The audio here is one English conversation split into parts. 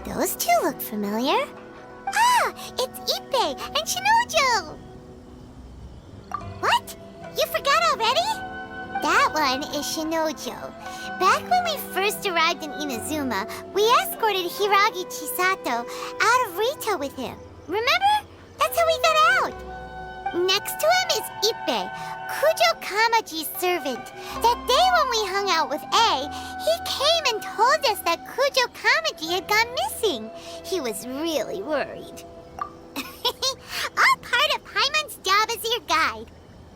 Those two look familiar. Ah, it's Ippei and Shinojo! What? You forgot already? That one is Shinojo. Back when we first arrived in Inazuma, we escorted Hiragi Chisato out of Rito with him. Remember? That's how we got out. Next to him is Ippei, Kujo Kamaji's servant. That day when we hung out with A, he came and told us that Kujo Kamaji had gone missing. He was really worried. All part of Paimon's job as your guide.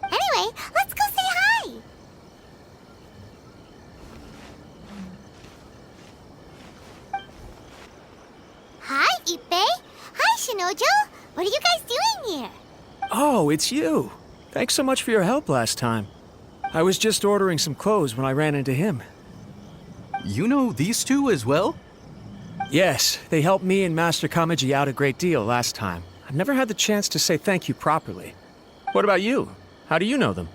Anyway, let's go say hi. Hi, Ippei. Hi, Shinojo. What are you guys doing here? Oh, it's you. Thanks so much for your help last time. I was just ordering some clothes when I ran into him. You know these two as well? Yes, they helped me and Master Kamaji out a great deal last time. I've never had the chance to say thank you properly. What about you? How do you know them?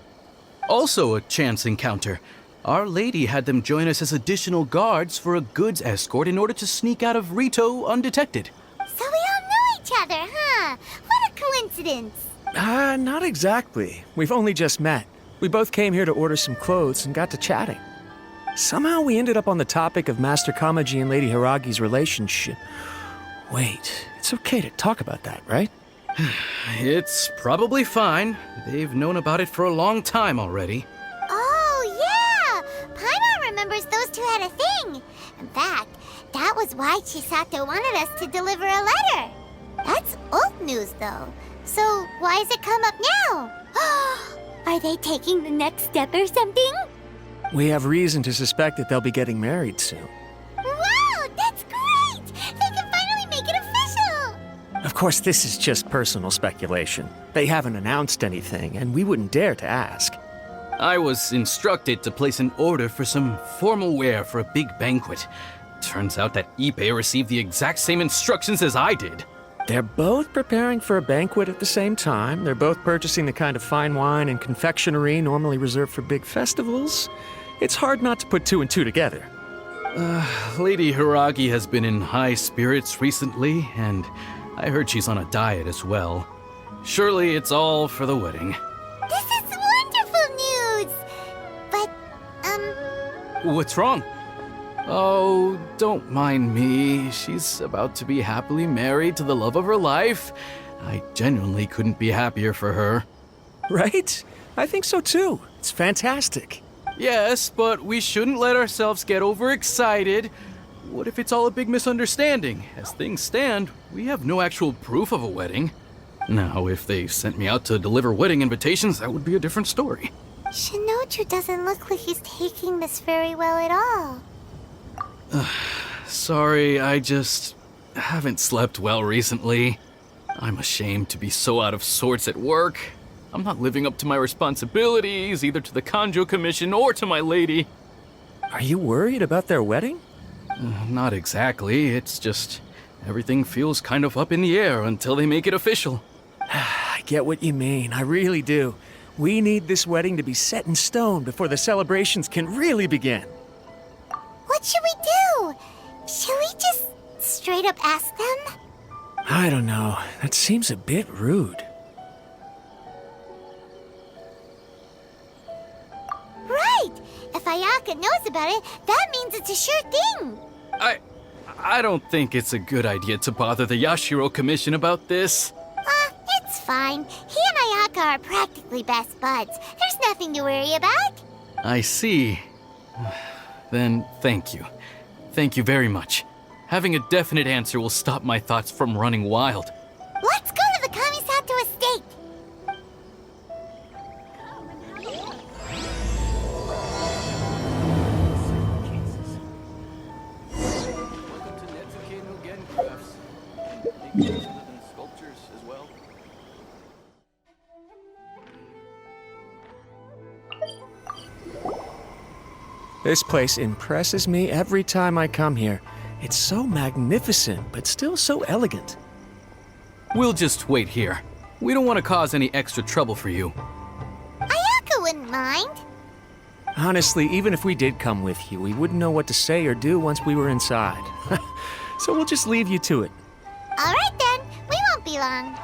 Also a chance encounter. Our lady had them join us as additional guards for a goods escort in order to sneak out of Rito undetected. So we all know each other, huh? What a coincidence. Not exactly. We've only just met. We both came here to order some clothes and got to chatting. Somehow we ended up on the topic of Master Kamaji and Lady Hiragi's relationship. Wait, it's okay to talk about that, right? It's probably fine. They've known about it for a long time already. Oh, yeah! Paimon remembers those two had a thing. In fact, that was why Chisato wanted us to deliver a letter. That's old news, though. So why has it come up now? Are they taking the next step or something? We have reason to suspect that they'll be getting married soon. Wow, that's great! They can finally make it official! Of course, this is just personal speculation. They haven't announced anything, and we wouldn't dare to ask. I was instructed to place an order for some formal wear for a big banquet. Turns out that Ippei received the exact same instructions as I did. They're both preparing for a banquet at the same time. They're both purchasing the kind of fine wine and confectionery normally reserved for big festivals. It's hard not to put two and two together. Lady Hiragi has been in high spirits recently, and I heard she's on a diet as well. Surely it's all for the wedding. This is wonderful news! But, What's wrong? Oh, don't mind me. She's about to be happily married to the love of her life. I genuinely couldn't be happier for her. Right? I think so too. It's fantastic. Yes, but we shouldn't let ourselves get overexcited. What if it's all a big misunderstanding? As things stand, we have no actual proof of a wedding. Now, if they sent me out to deliver wedding invitations, that would be a different story. Shinoju doesn't look like he's taking this very well at all. Sorry, I just haven't slept well recently. I'm ashamed to be so out of sorts at work. I'm not living up to my responsibilities, either to the Kanjo Commission or to my lady. Are you worried about their wedding? Not exactly. It's just everything feels kind of up in the air until they make it official. I get what you mean. I really do. We need this wedding to be set in stone before the celebrations can really begin. What should we do? Should we just straight up ask them? I don't know. That seems a bit rude. Right! If Ayaka knows about it, that means it's a sure thing. I don't think it's a good idea to bother the Yashiro Commission about this. It's fine. He and Ayaka are practically best buds. There's nothing to worry about. I see. Then thank you. Thank you very much. Having a definite answer will stop my thoughts from running wild. Let's go to the Kamisato estate. This place impresses me every time I come here. It's so magnificent, but still so elegant. We'll just wait here. We don't want to cause any extra trouble for you. Ayaka wouldn't mind. Honestly, even if we did come with you, we wouldn't know what to say or do once we were inside. So we'll just leave you to it. All right then, we won't be long.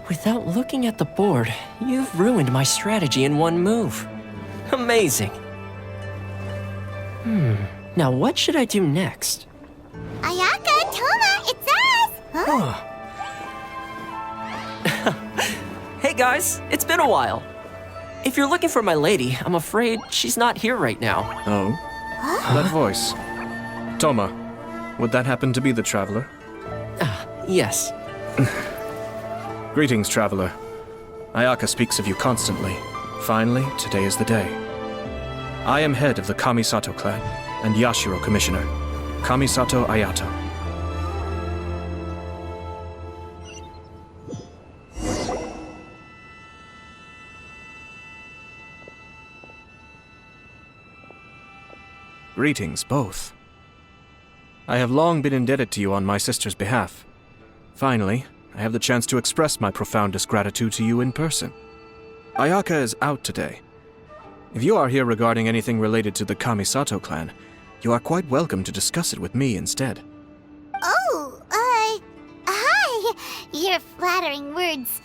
Without looking at the board, you've ruined my strategy in one move. Amazing. Now what should I do next? Ayaka, Toma, it's us! Huh? Hey guys, it's been a while. If you're looking for my lady, I'm afraid she's not here right now. Oh? That voice. Toma, would that happen to be the traveler? Yes. Greetings, traveler. Ayaka speaks of you constantly. Finally, today is the day. I am head of the Kamisato Clan and Yashiro Commissioner, Kamisato Ayato. Greetings, both. I have long been indebted to you on my sister's behalf. Finally, I have the chance to express my profoundest gratitude to you in person. Ayaka is out today. If you are here regarding anything related to the Kamisato Clan, you are quite welcome to discuss it with me instead. Oh, hi. Your flattering words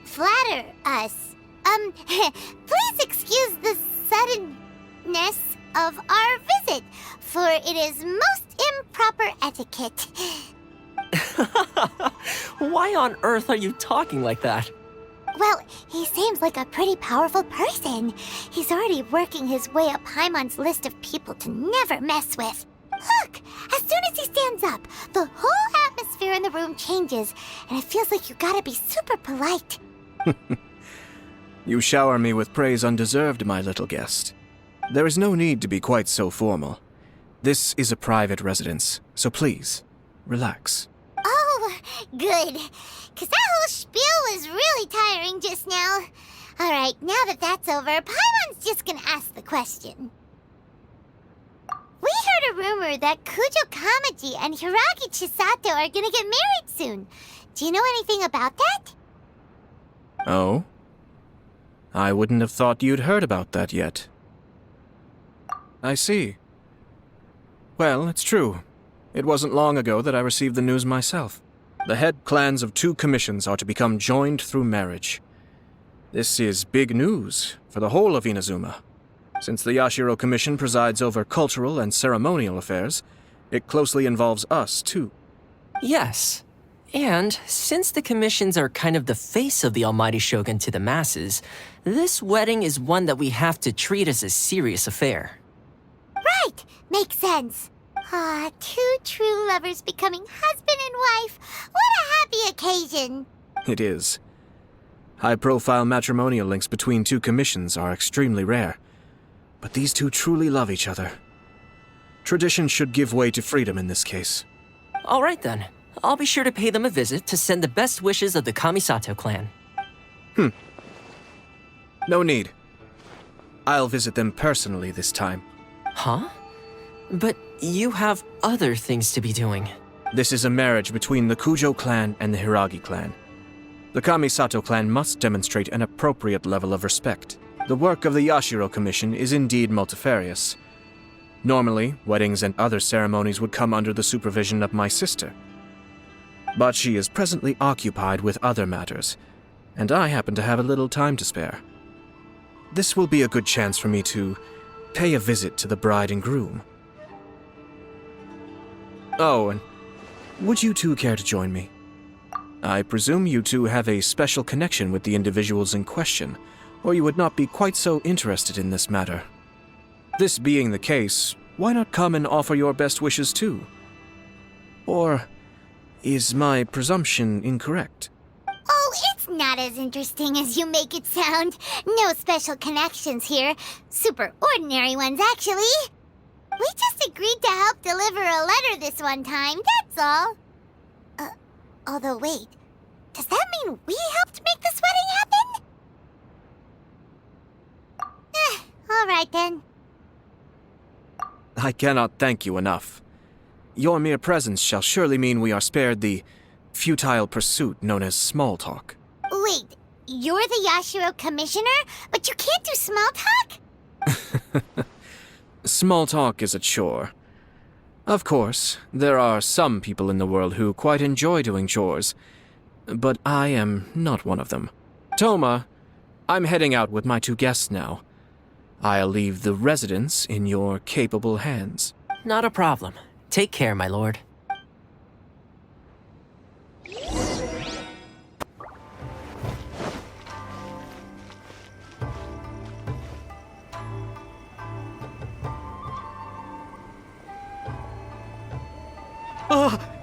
flatter us. Please excuse the suddenness of our visit, for it is most improper etiquette. Why on earth are you talking like that? Well, he seems like a pretty powerful person. He's already working his way up Paimon's list of people to never mess with. Look! As soon as he stands up, the whole atmosphere in the room changes, and it feels like you gotta be super polite. You shower me with praise undeserved, my little guest. There is no need to be quite so formal. This is a private residence, so please, relax. Oh, good. Because that whole spiel was really tiring just now. Alright, now that that's over, Paimon's just gonna ask the question. We heard a rumor that Kujo Kamaji and Hiragi Chisato are gonna get married soon. Do you know anything about that? Oh? I wouldn't have thought you'd heard about that yet. I see. Well, it's true. It wasn't long ago that I received the news myself. The head clans of 2 commissions are to become joined through marriage. This is big news for the whole of Inazuma. Since the Yashiro Commission presides over cultural and ceremonial affairs, it closely involves us, too. Yes. And since the commissions are kind of the face of the Almighty Shogun to the masses, this wedding is one that we have to treat as a serious affair. Right! Makes sense. Ah, 2 true lovers becoming husband and wife. What a happy occasion! It is. High-profile matrimonial links between 2 commissions are extremely rare. But these 2 truly love each other. Tradition should give way to freedom in this case. All right then. I'll be sure to pay them a visit to send the best wishes of the Kamisato clan. No need. I'll visit them personally this time. Huh? But you have other things to be doing. This is a marriage between the Kujo clan and the Hiragi clan. The Kamisato clan must demonstrate an appropriate level of respect. The work of the Yashiro Commission is indeed multifarious. Normally, weddings and other ceremonies would come under the supervision of my sister. But she is presently occupied with other matters, and I happen to have a little time to spare. This will be a good chance for me to pay a visit to the bride and groom. Oh, and would you 2 care to join me? I presume you 2 have a special connection with the individuals in question, or you would not be quite so interested in this matter. This being the case, why not come and offer your best wishes too? Or is my presumption incorrect? Oh, it's not as interesting as you make it sound. No special connections here. Super ordinary ones, actually. We just agreed to help deliver a letter this one time, that's all. Although wait, does that mean we helped make this wedding happen? All right then. I cannot thank you enough. Your mere presence shall surely mean we are spared the futile pursuit known as small talk. Wait, you're the Yashiro Commissioner, but you can't do small talk? Small talk is a chore. Of course, there are some people in the world who quite enjoy doing chores, but I am not one of them. Toma, I'm heading out with my 2 guests now. I'll leave the residence in your capable hands. Not a problem. Take care, my lord.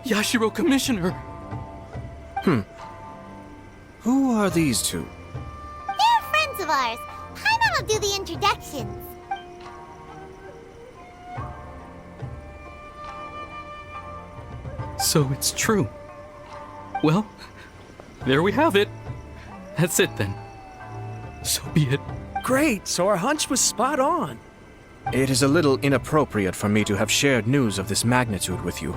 Yashiro Commissioner! Who are these 2? They're friends of ours. Paimon will do the introductions. So it's true. Well, there we have it. That's it then. So be it. Great, so our hunch was spot on. It is a little inappropriate for me to have shared news of this magnitude with you.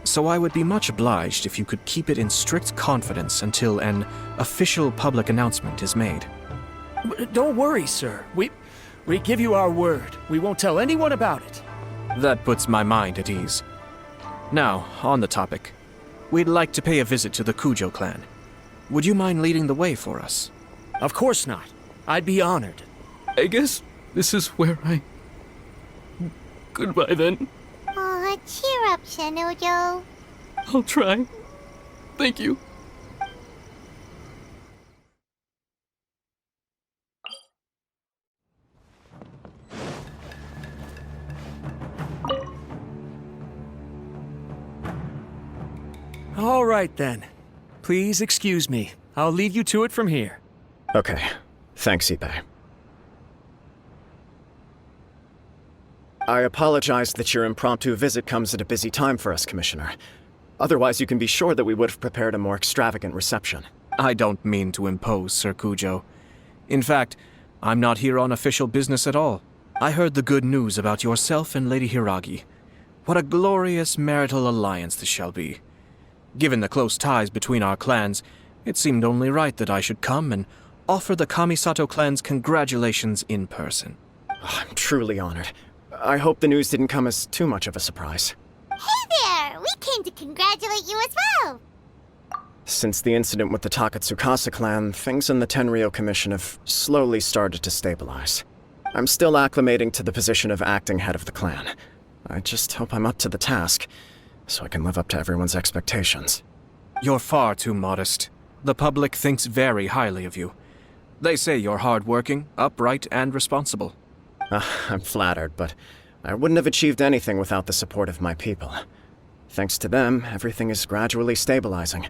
So I would be much obliged if you could keep it in strict confidence until an official public announcement is made. Don't worry, sir. We give you our word. We won't tell anyone about it. That puts my mind at ease. Now, on the topic. We'd like to pay a visit to the Kujo clan. Would you mind leading the way for us? Of course not. I'd be honored. I guess this is where I... Goodbye then. Aw, cheer up, Shinojo. I'll try. Thank you. All right, then. Please excuse me. I'll leave you to it from here. Okay. Thanks, Ippei. I apologize that your impromptu visit comes at a busy time for us, Commissioner. Otherwise, you can be sure that we would have prepared a more extravagant reception. I don't mean to impose, Sir Kujo. In fact, I'm not here on official business at all. I heard the good news about yourself and Lady Hiragi. What a glorious marital alliance this shall be. Given the close ties between our clans, it seemed only right that I should come and offer the Kamisato Clan's congratulations in person. Oh, I'm truly honored. I hope the news didn't come as too much of a surprise. Hey there! We came to congratulate you as well! Since the incident with the Takatsukasa clan, things in the Tenryou Commission have slowly started to stabilize. I'm still acclimating to the position of acting head of the clan. I just hope I'm up to the task, so I can live up to everyone's expectations. You're far too modest. The public thinks very highly of you. They say you're hardworking, upright, and responsible. I'm flattered, but I wouldn't have achieved anything without the support of my people. Thanks to them, everything is gradually stabilizing,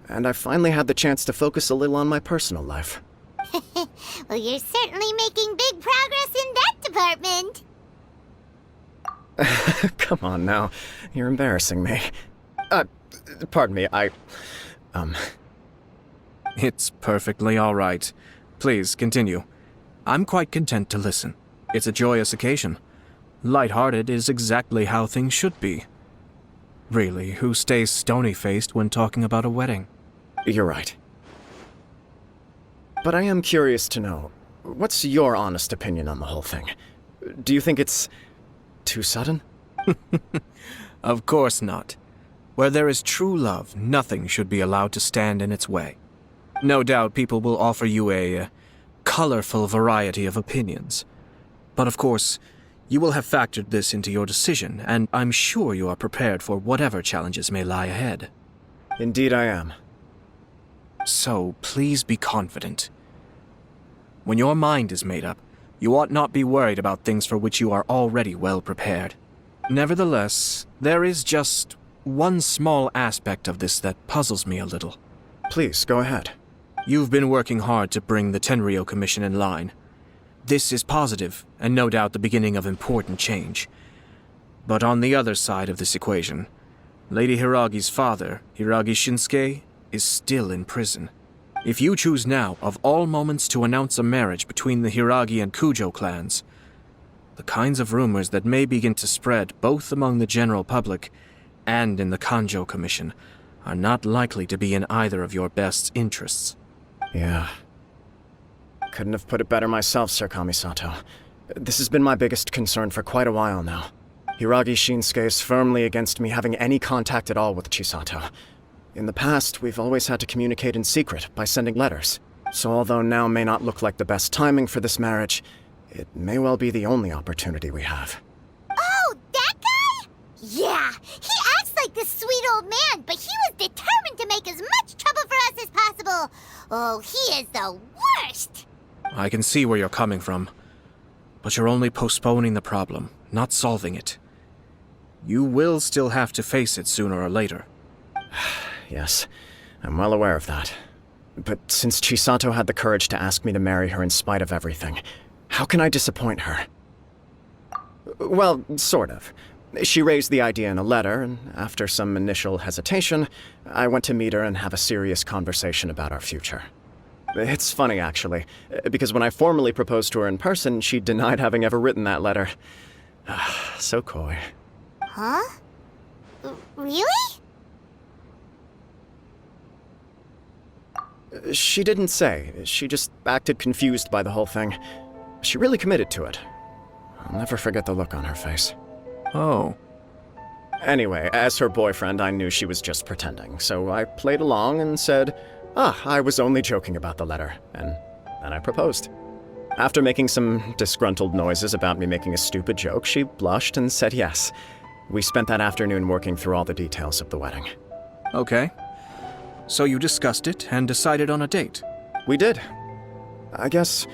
and I've finally had the chance to focus a little on my personal life. Well, you're certainly making big progress in that department. Come on now, you're embarrassing me. Pardon me, It's perfectly all right. Please, continue. I'm quite content to listen. It's a joyous occasion. Light-hearted is exactly how things should be. Really, who stays stony-faced when talking about a wedding? You're right. But I am curious to know, what's your honest opinion on the whole thing? Do you think it's too sudden? Of course not. Where there is true love, nothing should be allowed to stand in its way. No doubt people will offer you a colorful variety of opinions. But of course, you will have factored this into your decision, and I'm sure you are prepared for whatever challenges may lie ahead. Indeed I am. So, please be confident. When your mind is made up, you ought not be worried about things for which you are already well prepared. Nevertheless, there is just one small aspect of this that puzzles me a little. Please, go ahead. You've been working hard to bring the Tenryou Commission in line. This is positive, and no doubt the beginning of important change. But on the other side of this equation, Lady Hiragi's father, Hiragi Shinsuke, is still in prison. If you choose now, of all moments, to announce a marriage between the Hiragi and Kujo clans, the kinds of rumors that may begin to spread both among the general public and in the Kanjo Commission are not likely to be in either of your best interests. Yeah. Couldn't have put it better myself, Sir Kamisato. This has been my biggest concern for quite a while now. Hiragi Shinsuke is firmly against me having any contact at all with Chisato. In the past, we've always had to communicate in secret by sending letters. So although now may not look like the best timing for this marriage, it may well be the only opportunity we have. Oh, that guy? Yeah, he acts like this sweet old man, but he was determined to make as much trouble for us as possible. Oh, he is the worst! I can see where you're coming from, but you're only postponing the problem, not solving it. You will still have to face it sooner or later. Yes, I'm well aware of that. But since Chisato had the courage to ask me to marry her in spite of everything, how can I disappoint her? Well, sort of. She raised the idea in a letter, and after some initial hesitation, I went to meet her and have a serious conversation about our future. It's funny, actually, because when I formally proposed to her in person, she denied having ever written that letter. So coy. Huh? Really? She didn't say. She just acted confused by the whole thing. She really committed to it. I'll never forget the look on her face. Oh. Anyway, as her boyfriend, I knew she was just pretending, so I played along and said, I was only joking about the letter, and then I proposed. After making some disgruntled noises about me making a stupid joke, she blushed and said yes. We spent that afternoon working through all the details of the wedding. Okay. So you discussed it and decided on a date? We did. I guess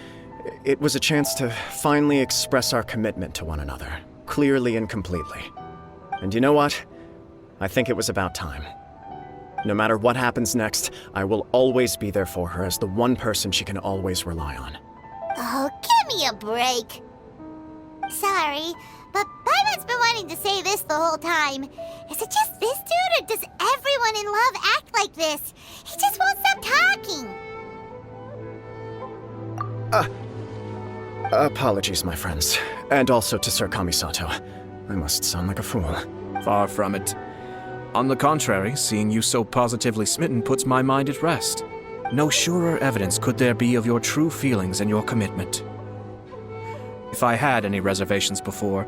it was a chance to finally express our commitment to one another, clearly and completely. And you know what? I think it was about time. No matter what happens next, I will always be there for her as the one person she can always rely on. Oh, give me a break. Sorry, but Paimon's been wanting to say this the whole time. Is it just this dude, or does everyone in love act like this? He just won't stop talking. Apologies, my friends. And also to Sir Kamisato. I must sound like a fool. Far from it. On the contrary, seeing you so positively smitten puts my mind at rest. No surer evidence could there be of your true feelings and your commitment. If I had any reservations before,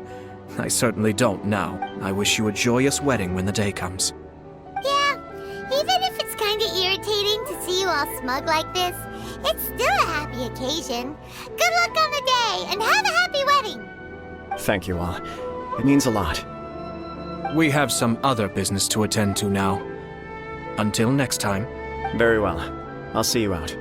I certainly don't now. I wish you a joyous wedding when the day comes. Yeah, even if it's kinda irritating to see you all smug like this, it's still a happy occasion. Good luck on the day, and have a happy wedding! Thank you all. It means a lot. We have some other business to attend to now. Until next time. Very well. I'll see you out.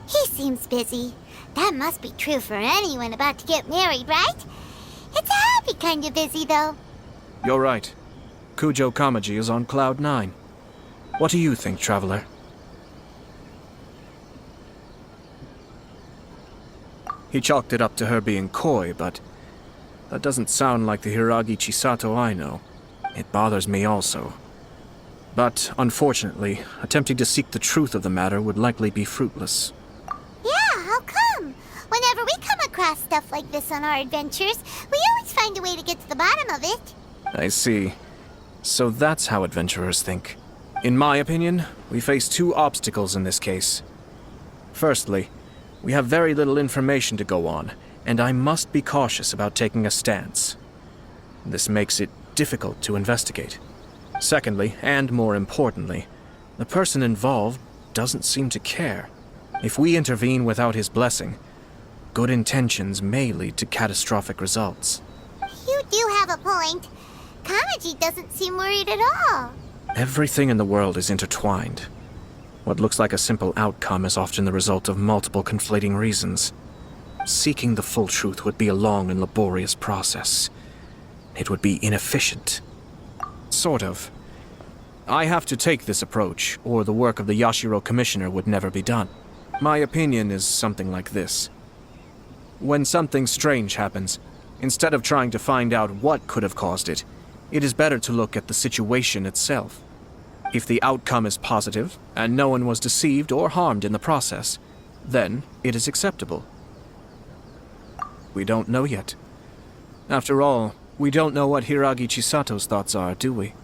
He seems busy. That must be true for anyone about to get married, right? It's a happy kind of busy, though. You're right. Kujo Kamaji is on cloud 9. What do you think, traveler? He chalked it up to her being coy, but that doesn't sound like the Hiragi Chisato I know. It bothers me also. But, unfortunately, attempting to seek the truth of the matter would likely be fruitless. Yeah, how come? Whenever we come across stuff like this on our adventures, we always find a way to get to the bottom of it. I see. So that's how adventurers think. In my opinion, we face two obstacles in this case. Firstly, we have very little information to go on, and I must be cautious about taking a stance. This makes it difficult to investigate. Secondly, and more importantly, the person involved doesn't seem to care. If we intervene without his blessing, good intentions may lead to catastrophic results. You do have a point. Kamaji doesn't seem worried at all. Everything in the world is intertwined. What looks like a simple outcome is often the result of multiple conflating reasons. Seeking the full truth would be a long and laborious process. It would be inefficient. Sort of. I have to take this approach, or the work of the Yashiro Commissioner would never be done. My opinion is something like this. When something strange happens, instead of trying to find out what could have caused it, it is better to look at the situation itself. If the outcome is positive, and no one was deceived or harmed in the process, then it is acceptable. We don't know yet. After all, we don't know what Hiragi Chisato's thoughts are, do we?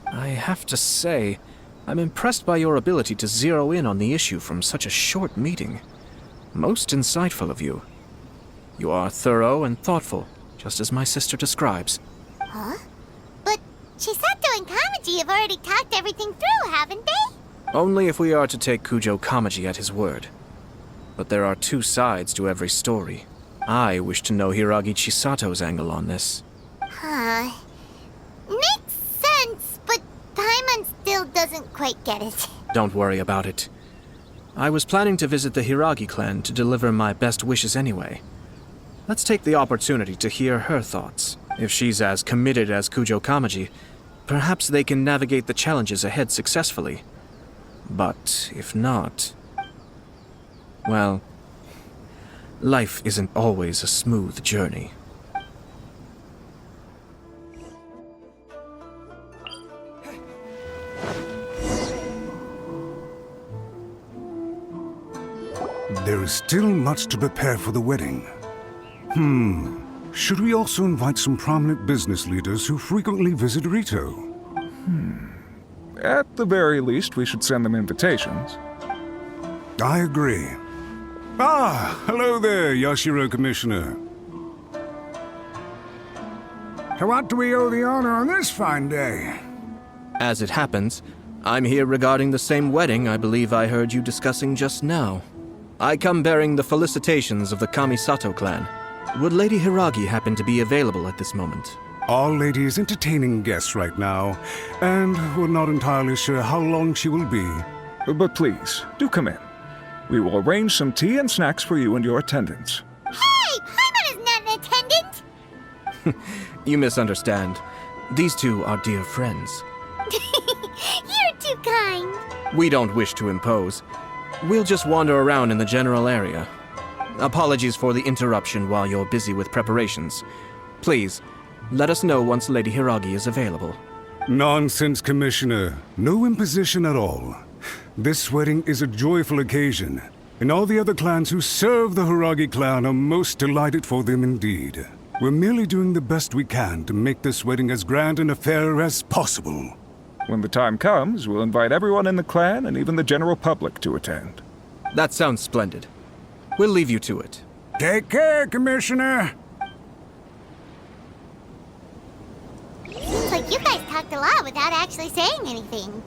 I have to say, I'm impressed by your ability to zero in on the issue from such a short meeting. Most insightful of you. You are thorough and thoughtful, just as my sister describes. Huh? But Chisato and Kamaji have already talked everything through, haven't they? Only if we are to take Kujo Kamaji at his word. But there are two sides to every story. I wish to know Hiragi Chisato's angle on this. Huh. Makes sense, but Paimon still doesn't quite get it. Don't worry about it. I was planning to visit the Hiragi clan to deliver my best wishes anyway. Let's take the opportunity to hear her thoughts. If she's as committed as Kujo Kamaji, perhaps they can navigate the challenges ahead successfully. But if not... well, life isn't always a smooth journey. There is still much to prepare for the wedding. Should we also invite some prominent business leaders who frequently visit Rito? At the very least, we should send them invitations. I agree. Ah, hello there, Yashiro Commissioner. To what do we owe the honor on this fine day? As it happens, I'm here regarding the same wedding I believe I heard you discussing just now. I come bearing the felicitations of the Kamisato Clan. Would Lady Hiragi happen to be available at this moment? Our lady is entertaining guests right now, and we're not entirely sure how long she will be. But please, do come in. We will arrange some tea and snacks for you and your attendants. Hey! Paimon is not an attendant! You misunderstand. These two are dear friends. You're too kind. We don't wish to impose. We'll just wander around in the general area. Apologies for the interruption while you're busy with preparations. Please, let us know once Lady Hiragi is available. Nonsense, Commissioner. No imposition at all. This wedding is a joyful occasion, and all the other clans who serve the Hiragi clan are most delighted for them indeed. We're merely doing the best we can to make this wedding as grand an affair as possible. When the time comes, we'll invite everyone in the clan and even the general public to attend. That sounds splendid. We'll leave you to it. Take care, Commissioner. Seems like you guys talked a lot without actually saying anything.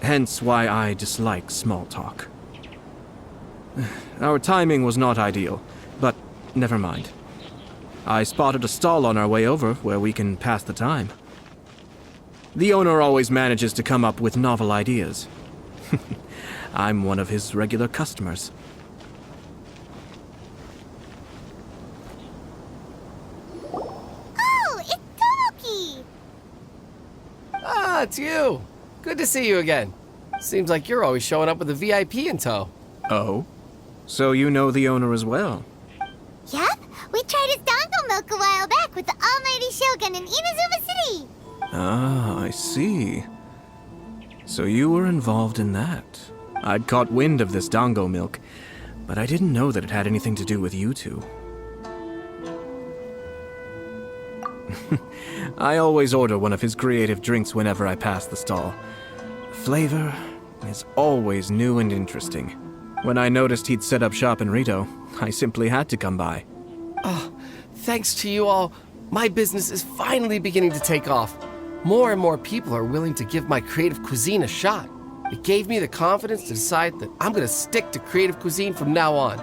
Hence why I dislike small talk. Our timing was not ideal, but never mind. I spotted a stall on our way over where we can pass the time. The owner always manages to come up with novel ideas. I'm one of his regular customers. Oh, it's Tomoki! Ah, it's you. Good to see you again. Seems like you're always showing up with a VIP in tow. Oh? So you know the owner as well? Yup, we tried his dango milk a while back with the almighty Shogun in Inazuma City. Ah, I see. So you were involved in that. I'd caught wind of this dango milk, but I didn't know that it had anything to do with you two. I always order one of his creative drinks whenever I pass the stall. The flavor is always new and interesting. When I noticed he'd set up shop in Rito, I simply had to come by. Thanks to you all. My business is finally beginning to take off. More and more people are willing to give my creative cuisine a shot. It gave me the confidence to decide that I'm going to stick to creative cuisine from now on.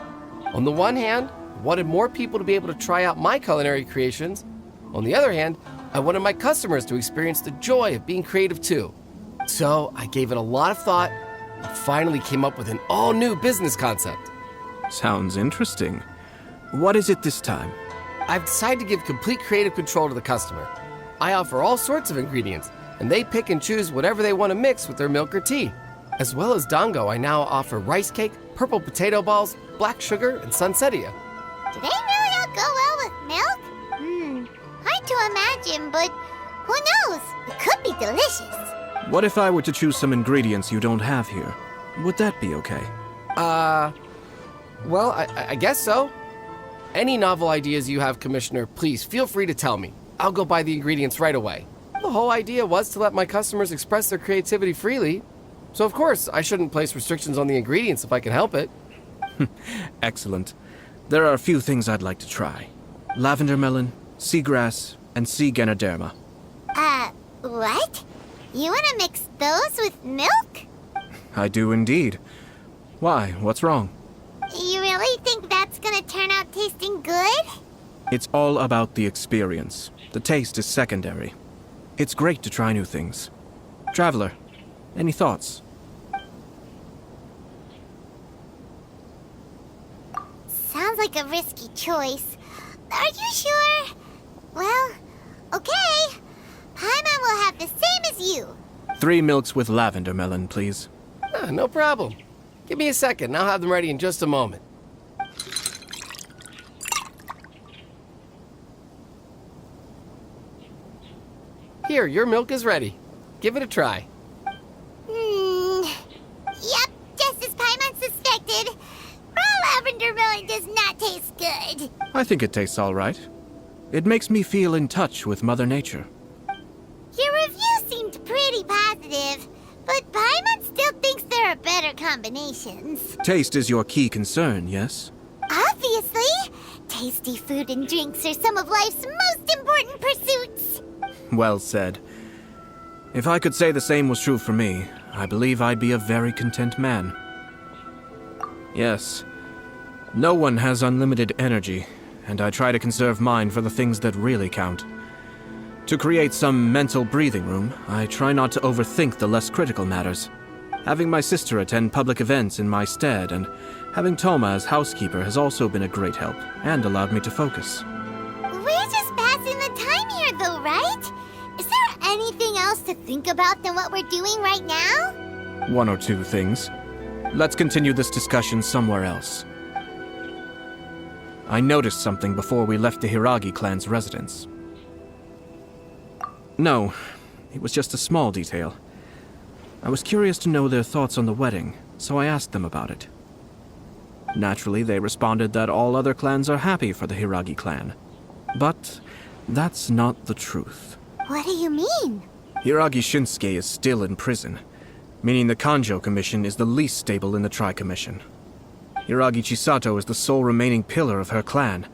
On the one hand, I wanted more people to be able to try out my culinary creations. On the other hand, I wanted my customers to experience the joy of being creative too. So I gave it a lot of thought and finally came up with an all-new business concept. Sounds interesting. What is it this time? I've decided to give complete creative control to the customer. I offer all sorts of ingredients, and they pick and choose whatever they want to mix with their milk or tea. As well as dango, I now offer rice cake, purple potato balls, black sugar, and sunsettia. Do they really all go well with milk? Hard to imagine, but who knows? It could be delicious. What if I were to choose some ingredients you don't have here? Would that be okay? Well, I guess so. Any novel ideas you have, Commissioner, please feel free to tell me. I'll go buy the ingredients right away. The whole idea was to let my customers express their creativity freely. So of course, I shouldn't place restrictions on the ingredients if I can help it. Excellent. There are a few things I'd like to try. Lavender melon, seagrass, and sea ganoderma. What? You want to mix those with milk? I do indeed. Why? What's wrong? You really think that's gonna turn out tasting good? It's all about the experience. The taste is secondary. It's great to try new things. Traveler, any thoughts? Sounds like a risky choice. Are you sure? Well, okay. Paimon will have the same as you. 3 milks with lavender melon, please. No problem. Give me a second, and I'll have them ready in just a moment. Here, your milk is ready. Give it a try. Yep, just as Paimon suspected. Raw lavender melon does not taste good. I think it tastes all right. It makes me feel in touch with Mother Nature. Your review seemed pretty positive, but Paimon still thinks there are better combinations. Taste is your key concern, yes? Obviously! Tasty food and drinks are some of life's most important pursuits. Well said. If I could say the same was true for me, I believe I'd be a very content man. Yes. No one has unlimited energy, and I try to conserve mine for the things that really count. To create some mental breathing room, I try not to overthink the less critical matters. Having my sister attend public events in my stead and having Toma as housekeeper has also been a great help and allowed me to focus. We're just passing the time here though, right? Is there anything else to think about than what we're doing right now? 1 or 2 things. Let's continue this discussion somewhere else. I noticed something before we left the Hiragi clan's residence. No, it was just a small detail. I was curious to know their thoughts on the wedding, so I asked them about it. Naturally, they responded that all other clans are happy for the Hiragi clan. But that's not the truth. What do you mean? Hiragi Shinsuke is still in prison, meaning the Kanjo Commission is the least stable in the Tri-Commission. Hiragi Chisato is the sole remaining pillar of her clan,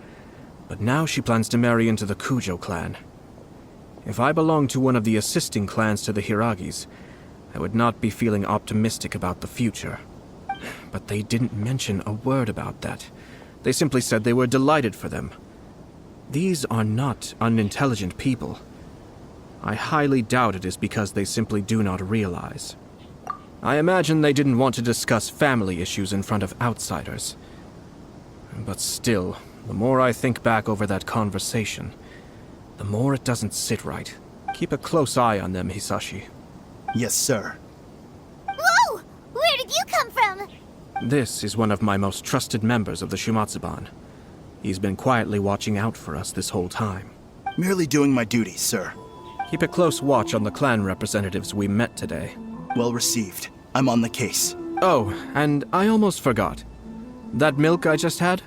but now she plans to marry into the Kujo clan. If I belonged to one of the assisting clans to the Hiragis, I would not be feeling optimistic about the future. But they didn't mention a word about that. They simply said they were delighted for them. These are not unintelligent people. I highly doubt it is because they simply do not realize. I imagine they didn't want to discuss family issues in front of outsiders. But still, the more I think back over that conversation, the more it doesn't sit right. Keep a close eye on them, Hisashi. Yes, sir. Whoa! Where did you come from? This is one of my most trusted members of the Shumatsuban. He's been quietly watching out for us this whole time. Merely doing my duty, sir. Keep a close watch on the clan representatives we met today. Well received. I'm on the case. Oh, and I almost forgot. That milk I just had?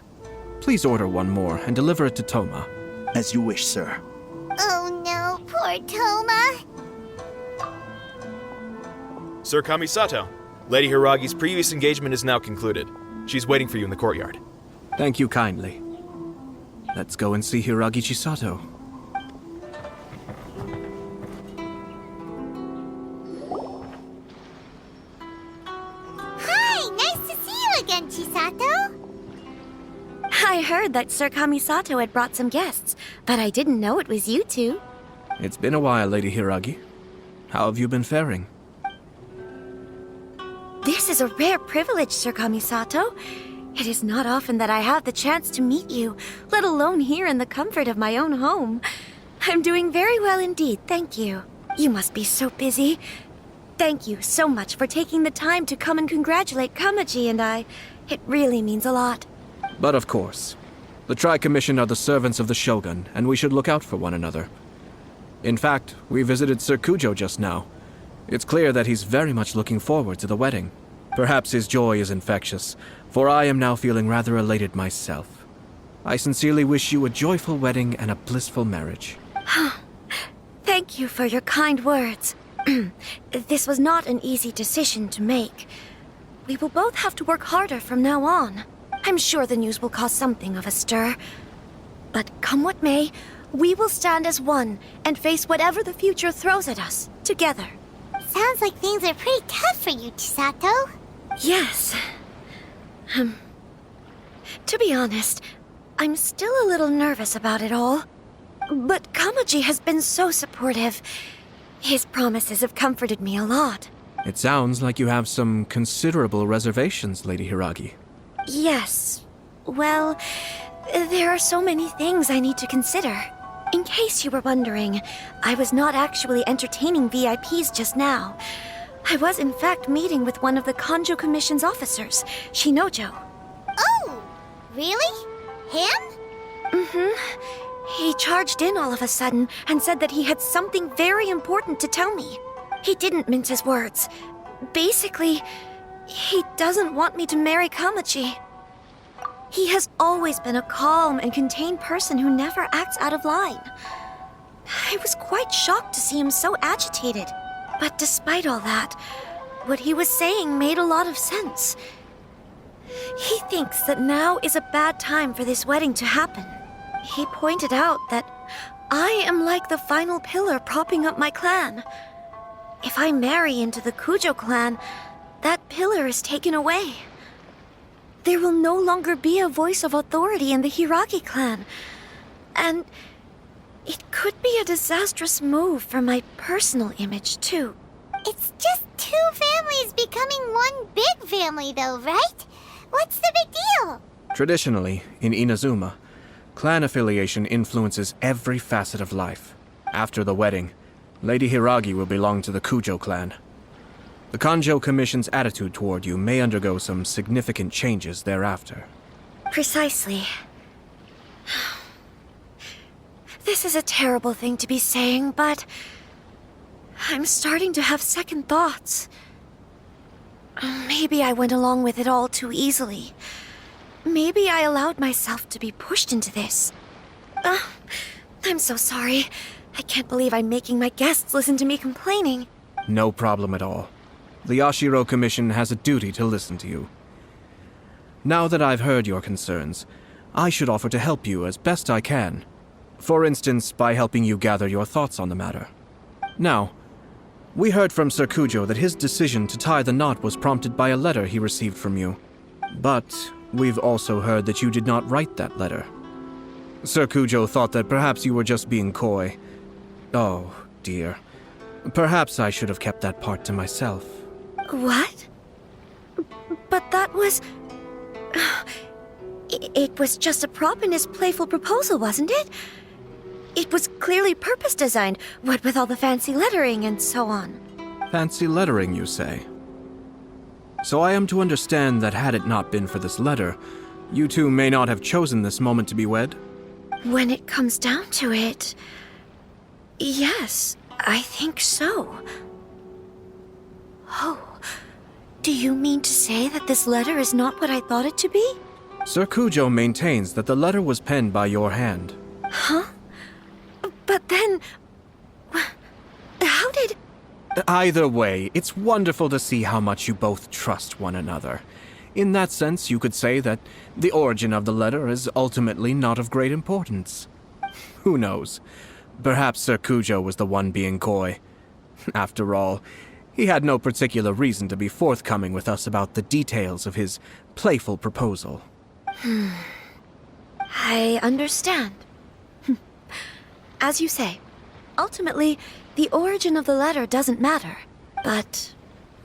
Please order one more and deliver it to Toma. As you wish, sir. Oh no, poor Toma. Sir Kamisato, Lady Hiragi's previous engagement is now concluded. She's waiting for you in the courtyard. Thank you kindly. Let's go and see Hiragi Chisato. I heard that Sir Kamisato had brought some guests, but I didn't know it was you two. It's been a while, Lady Hiragi. How have you been faring? This is a rare privilege, Sir Kamisato. It is not often that I have the chance to meet you, let alone here in the comfort of my own home. I'm doing very well indeed, thank you. You must be so busy. Thank you so much for taking the time to come and congratulate Kamaji and I. It really means a lot. But of course. The Tri-Commission are the servants of the Shogun, and we should look out for one another. In fact, we visited Sir Kujo just now. It's clear that he's very much looking forward to the wedding. Perhaps his joy is infectious, for I am now feeling rather elated myself. I sincerely wish you a joyful wedding and a blissful marriage. Thank you for your kind words. This was not an easy decision to make. We will both have to work harder from now on. I'm sure the news will cause something of a stir. But come what may, we will stand as one and face whatever the future throws at us, together. Sounds like things are pretty tough for you, Chisato. Yes. To be honest, I'm still a little nervous about it all. But Kamaji has been so supportive. His promises have comforted me a lot. It sounds like you have some considerable reservations, Lady Hiragi. Yes. Well, there are so many things I need to consider. In case you were wondering, I was not actually entertaining VIPs just now. I was in fact meeting with one of the Kanjo Commission's officers, Shinojo. Oh, really? Him? Mm-hmm. He charged in all of a sudden and said that he had something very important to tell me. He didn't mince his words. Basically, he doesn't want me to marry Kamaji. He has always been a calm and contained person who never acts out of line. I was quite shocked to see him so agitated. But despite all that, what he was saying made a lot of sense. He thinks that now is a bad time for this wedding to happen. He pointed out that I am like the final pillar propping up my clan. If I marry into the Kujo clan, that pillar is taken away. There will no longer be a voice of authority in the Hiragi clan. And it could be a disastrous move for my personal image, too. It's just two families becoming one big family, though, right? What's the big deal? Traditionally, in Inazuma, clan affiliation influences every facet of life. After the wedding, Lady Hiragi will belong to the Kujo clan. The Kanjo Commission's attitude toward you may undergo some significant changes thereafter. Precisely. This is a terrible thing to be saying, but I'm starting to have second thoughts. Maybe I went along with it all too easily. Maybe I allowed myself to be pushed into this. I'm so sorry. I can't believe I'm making my guests listen to me complaining. No problem at all. The Yashiro Commission has a duty to listen to you. Now that I've heard your concerns, I should offer to help you as best I can. For instance, by helping you gather your thoughts on the matter. Now, we heard from Sir Kujo that his decision to tie the knot was prompted by a letter he received from you. But we've also heard that you did not write that letter. Sir Kujo thought that perhaps you were just being coy. Oh, dear. Perhaps I should have kept that part to myself. What? But that was... It was just a prop in his playful proposal, wasn't it? It was clearly purpose-designed, what with all the fancy lettering and so on. Fancy lettering, you say? So I am to understand that had it not been for this letter, you two may not have chosen this moment to be wed? When it comes down to it... yes, I think so. Oh, do you mean to say that this letter is not what I thought it to be? Sir Kujo maintains that the letter was penned by your hand. Huh? But then... how did... Either way, it's wonderful to see how much you both trust one another. In that sense, you could say that the origin of the letter is ultimately not of great importance. Who knows? Perhaps Sir Kujo was the one being coy. After all, he had no particular reason to be forthcoming with us about the details of his playful proposal. I understand. As you say, ultimately, the origin of the letter doesn't matter. But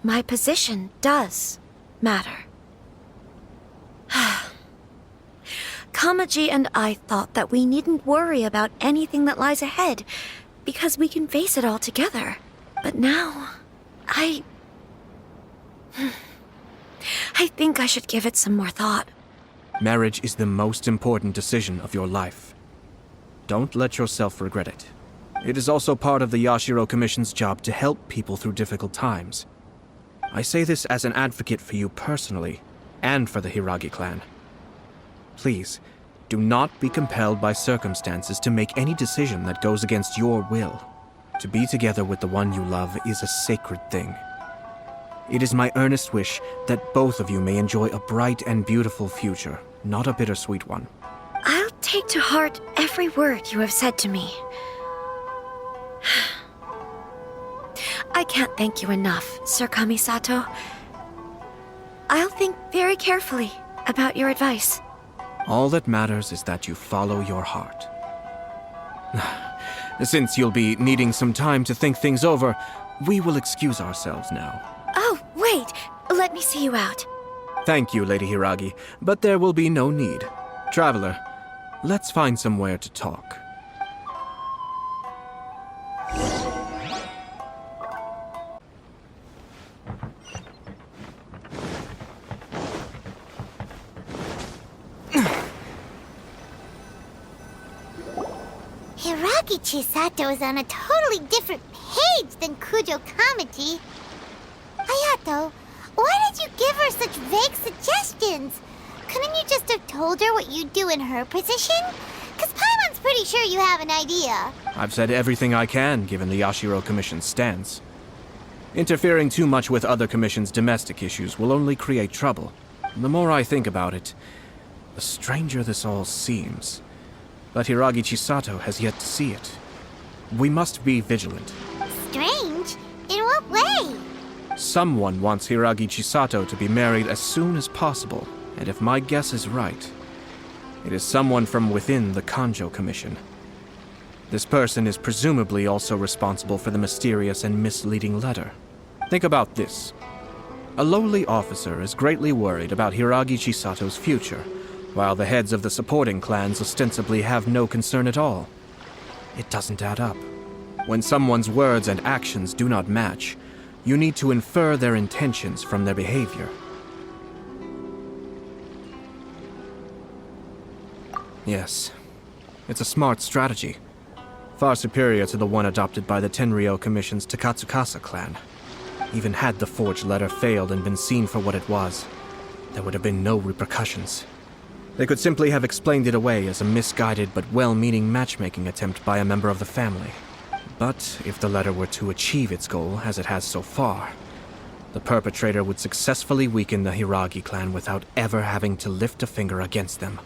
my position does matter. Kamaji and I thought that we needn't worry about anything that lies ahead, because we can face it all together. But now, I think I should give it some more thought. Marriage is the most important decision of your life. Don't let yourself regret it. It is also part of the Yashiro Commission's job to help people through difficult times. I say this as an advocate for you personally, and for the Hiragi clan. Please, do not be compelled by circumstances to make any decision that goes against your will. To be together with the one you love is a sacred thing. It is my earnest wish that both of you may enjoy a bright and beautiful future, not a bittersweet one. I'll take to heart every word you have said to me. I can't thank you enough, Sir Kamisato. I'll think very carefully about your advice. All that matters is that you follow your heart. Since you'll be needing some time to think things over, we will excuse ourselves now. Oh, wait! Let me see you out. Thank you, Lady Hiragi, but there will be no need. Traveler, let's find somewhere to talk. Hiragi Chisato is on a totally different page than Kujo Kamaji. Ayato, why did you give her such vague suggestions? Couldn't you just have told her what you'd do in her position? Because Paimon's pretty sure you have an idea. I've said everything I can, given the Yashiro Commission's stance. Interfering too much with other commissions' domestic issues will only create trouble. The more I think about it, the stranger this all seems. But Hiragi Chisato has yet to see it. We must be vigilant. Strange? In what way? Someone wants Hiragi Chisato to be married as soon as possible, and if my guess is right, it is someone from within the Kanjo Commission. This person is presumably also responsible for the mysterious and misleading letter. Think about this. A lowly officer is greatly worried about Hiragi Chisato's future, while the heads of the supporting clans ostensibly have no concern at all. It doesn't add up. When someone's words and actions do not match, you need to infer their intentions from their behavior. Yes, it's a smart strategy. Far superior to the one adopted by the Tenryou Commission's Takatsukasa clan. Even had the forged letter failed and been seen for what it was, there would have been no repercussions. They could simply have explained it away as a misguided but well-meaning matchmaking attempt by a member of the family. But if the letter were to achieve its goal, as it has so far, the perpetrator would successfully weaken the Hiragi clan without ever having to lift a finger against them,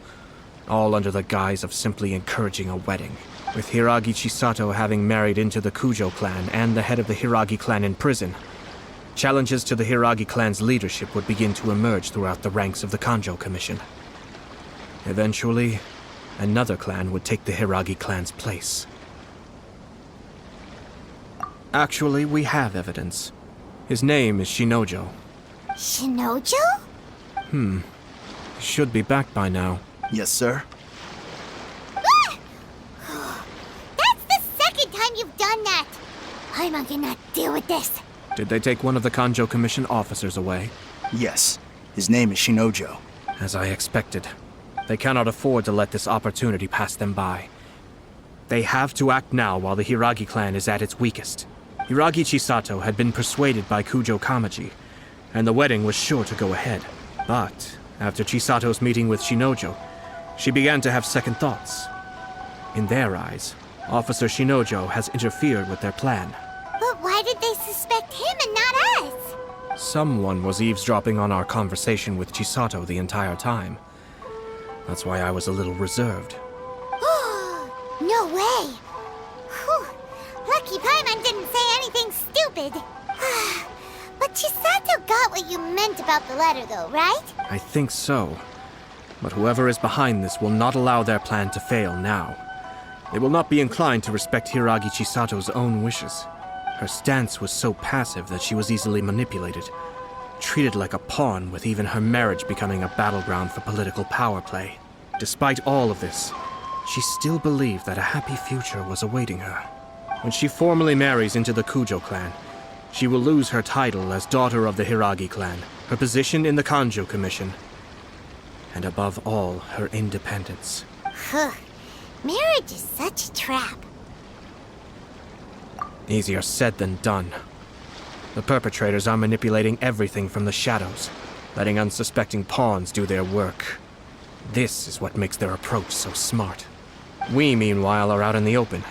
all under the guise of simply encouraging a wedding. With Hiragi Chisato having married into the Kujo clan and the head of the Hiragi clan in prison, challenges to the Hiragi clan's leadership would begin to emerge throughout the ranks of the Kanjo Commission. Eventually, another clan would take the Hiragi clan's place. Actually, we have evidence. His name is Shinojo. Shinojo? He should be back by now. Yes, sir. That's the second time you've done that! Paimon cannot deal with this. Did they take one of the Kanjo Commission officers away? Yes. His name is Shinojo. As I expected. They cannot afford to let this opportunity pass them by. They have to act now while the Hiragi clan is at its weakest. Hiragi Chisato had been persuaded by Kujo Kamaji, and the wedding was sure to go ahead. But after Chisato's meeting with Shinojo, she began to have second thoughts. In their eyes, Officer Shinojo has interfered with their plan. But why did they suspect him and not us? Someone was eavesdropping on our conversation with Chisato the entire time. That's why I was a little reserved. No way! Whew. Lucky Paimon didn't say anything stupid. But Chisato got what you meant about the letter, though, right? I think so. But whoever is behind this will not allow their plan to fail now. They will not be inclined to respect Hiragi Chisato's own wishes. Her stance was so passive that she was easily manipulated, treated like a pawn, with even her marriage becoming a battleground for political power play. Despite all of this, she still believed that a happy future was awaiting her. When she formally marries into the Kujo clan, she will lose her title as daughter of the Hiragi clan, her position in the Kanjo Commission, and above all, her independence. Huh. Marriage is such a trap. Easier said than done. The perpetrators are manipulating everything from the shadows, letting unsuspecting pawns do their work. This is what makes their approach so smart. We, meanwhile, are out in the open.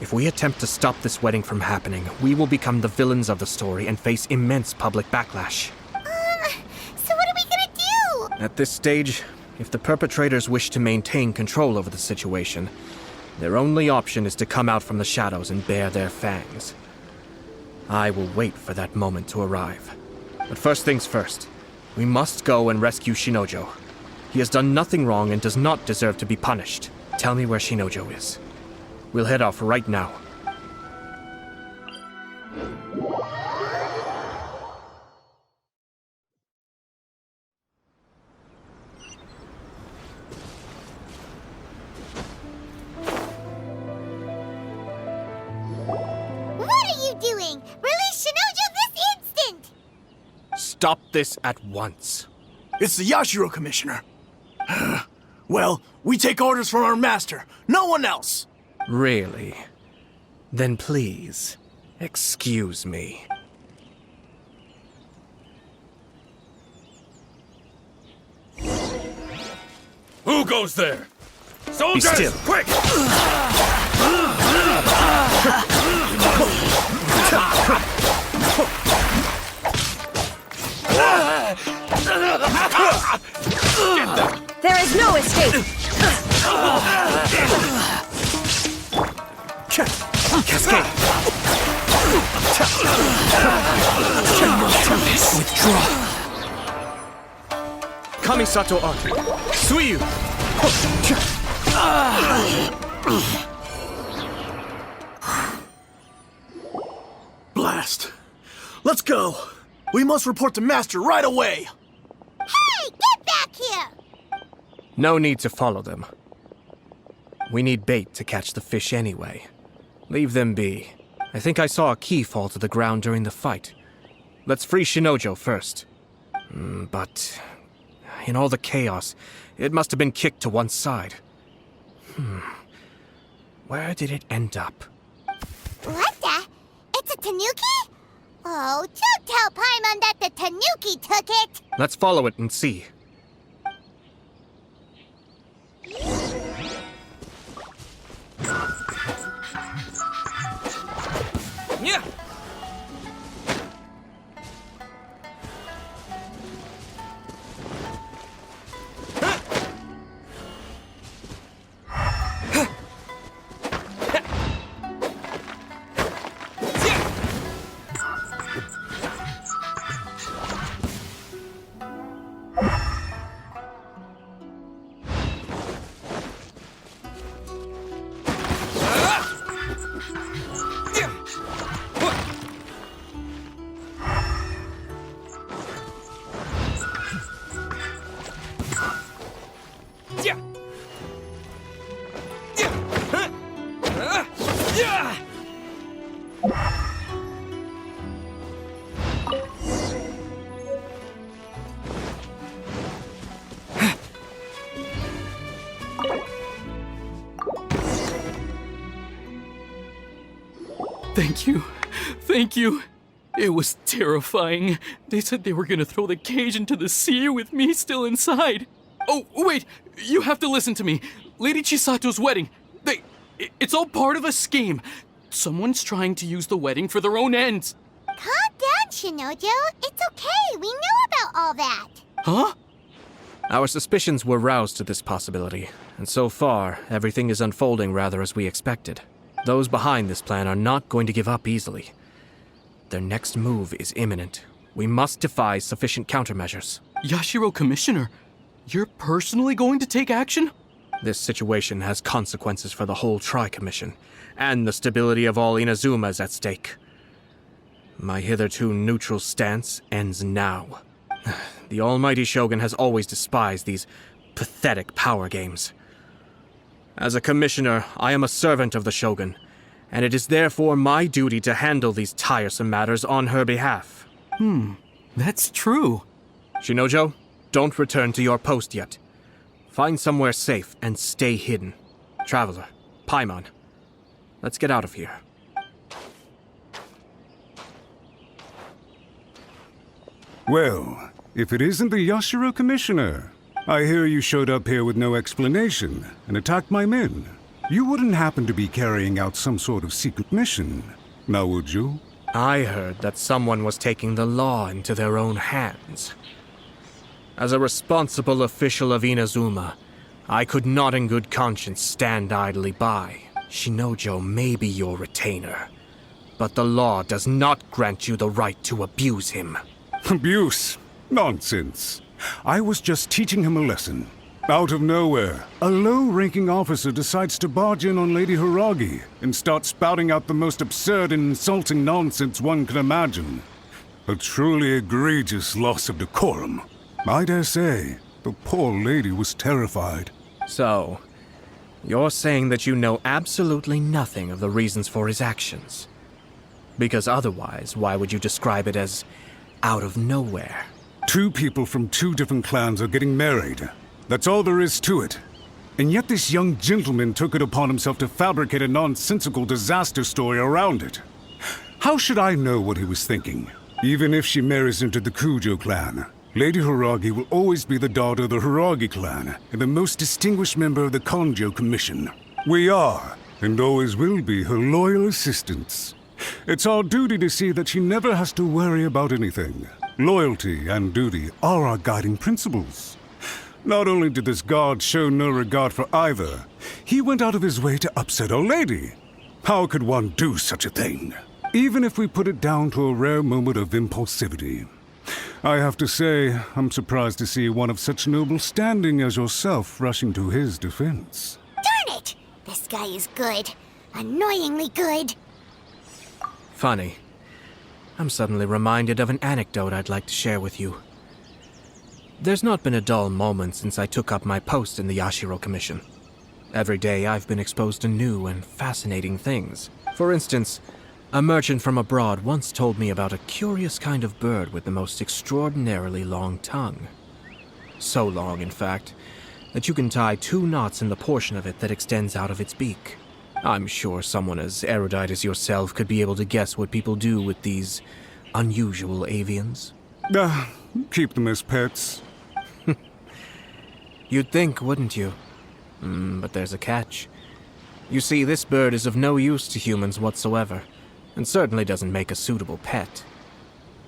If we attempt to stop this wedding from happening, we will become the villains of the story and face immense public backlash. So what are we gonna do? At this stage, if the perpetrators wish to maintain control over the situation, their only option is to come out from the shadows and bare their fangs. I will wait for that moment to arrive. But first things first, we must go and rescue Shinojo. He has done nothing wrong and does not deserve to be punished. Tell me where Shinojo is. We'll head off right now. What are you doing? Release Shinojo this instant! Stop this at once. It's the Yashiro Commissioner. Well, we take orders from our master, no one else. Really? Then please, excuse me. Who goes there? Soldiers, Be still. quick! There is no escape! Cascade! Withdraw! Kamisato Ayato! Suiyu! Blast. Let's go. We must report to Master right away. Hey, get back here! No need to follow them. We need bait to catch the fish anyway. Leave them be. I think I saw a key fall to the ground during the fight. Let's free Shinojo first. But in all the chaos, it must have been kicked to one side. Where did it end up? What the? It's a tanuki? Oh, don't tell Paimon that the tanuki took it! Let's follow it and see. Yeah. Thank you. Thank you. It was terrifying. They said they were gonna throw the cage into the sea with me still inside. Oh, wait! You have to listen to me. Lady Chisato's wedding. It's all part of a scheme. Someone's trying to use the wedding for their own ends. Calm down, Shinojo. It's okay. We know about all that. Huh? Our suspicions were roused to this possibility, and so far, everything is unfolding rather as we expected. Those behind this plan are not going to give up easily. Their next move is imminent. We must devise sufficient countermeasures. Yashiro Commissioner, You're personally going to take action? This situation has consequences for the whole Tri-Commission, and the stability of all Inazuma is at stake. My hitherto neutral stance ends now. The almighty Shogun has always despised these pathetic power games. As a commissioner, I am a servant of the Shogun, and it is therefore my duty to handle these tiresome matters on her behalf. That's true. Shinojo, don't return to your post yet. Find somewhere safe and stay hidden. Traveler, Paimon, let's get out of here. Well, if it isn't the Yashiro Commissioner, I hear you showed up here with no explanation and attacked my men. You wouldn't happen to be carrying out some sort of secret mission, now would you? I heard that someone was taking the law into their own hands. As a responsible official of Inazuma, I could not in good conscience stand idly by. Shinojo may be your retainer, but the law does not grant you the right to abuse him. Abuse? Nonsense. I was just teaching him a lesson. Out of nowhere, a low-ranking officer decides to barge in on Lady Hiragi and start spouting out the most absurd and insulting nonsense one can imagine. A truly egregious loss of decorum. I dare say, the poor lady was terrified. So, you're saying that you know absolutely nothing of the reasons for his actions? Because otherwise, why would you describe it as out of nowhere? Two people from two different clans are getting married. That's all there is to it. And yet this young gentleman took it upon himself to fabricate a nonsensical disaster story around it. How should I know what he was thinking? Even if she marries into the Kujo clan, Lady Hiragi will always be the daughter of the Hiragi clan and the most distinguished member of the Kanjo Commission. We are, and always will be, her loyal assistants. It's our duty to see that she never has to worry about anything. Loyalty and duty are our guiding principles. Not only did this guard show no regard for either, he went out of his way to upset our lady. How could one do such a thing? Even if we put it down to a rare moment of impulsivity. I have to say, I'm surprised to see one of such noble standing as yourself rushing to his defense. Darn it! This guy is good. Annoyingly good. Funny. I'm suddenly reminded of an anecdote I'd like to share with you. There's not been a dull moment since I took up my post in the Yashiro Commission. Every day I've been exposed to new and fascinating things. For instance, a merchant from abroad once told me about a curious kind of bird with the most extraordinarily long tongue. So long, in fact, that you can tie 2 knots in the portion of it that extends out of its beak. I'm sure someone as erudite as yourself could be able to guess what people do with these unusual avians. Keep them as pets. You'd think, wouldn't you? But there's a catch. You see, this bird is of no use to humans whatsoever, and certainly doesn't make a suitable pet.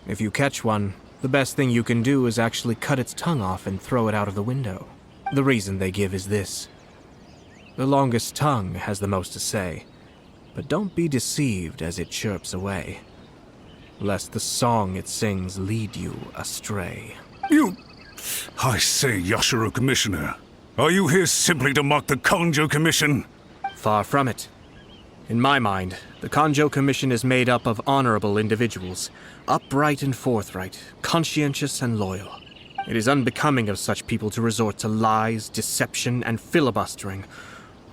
If you catch one, the best thing you can do is actually cut its tongue off and throw it out of the window. The reason they give is this. The longest tongue has the most to say, but don't be deceived as it chirps away, lest the song it sings lead you astray. I say, Yashiro Commissioner, are you here simply to mock the Kanjo Commission? Far from it. In my mind, the Kanjo Commission is made up of honorable individuals, upright and forthright, conscientious and loyal. It is unbecoming of such people to resort to lies, deception, and filibustering,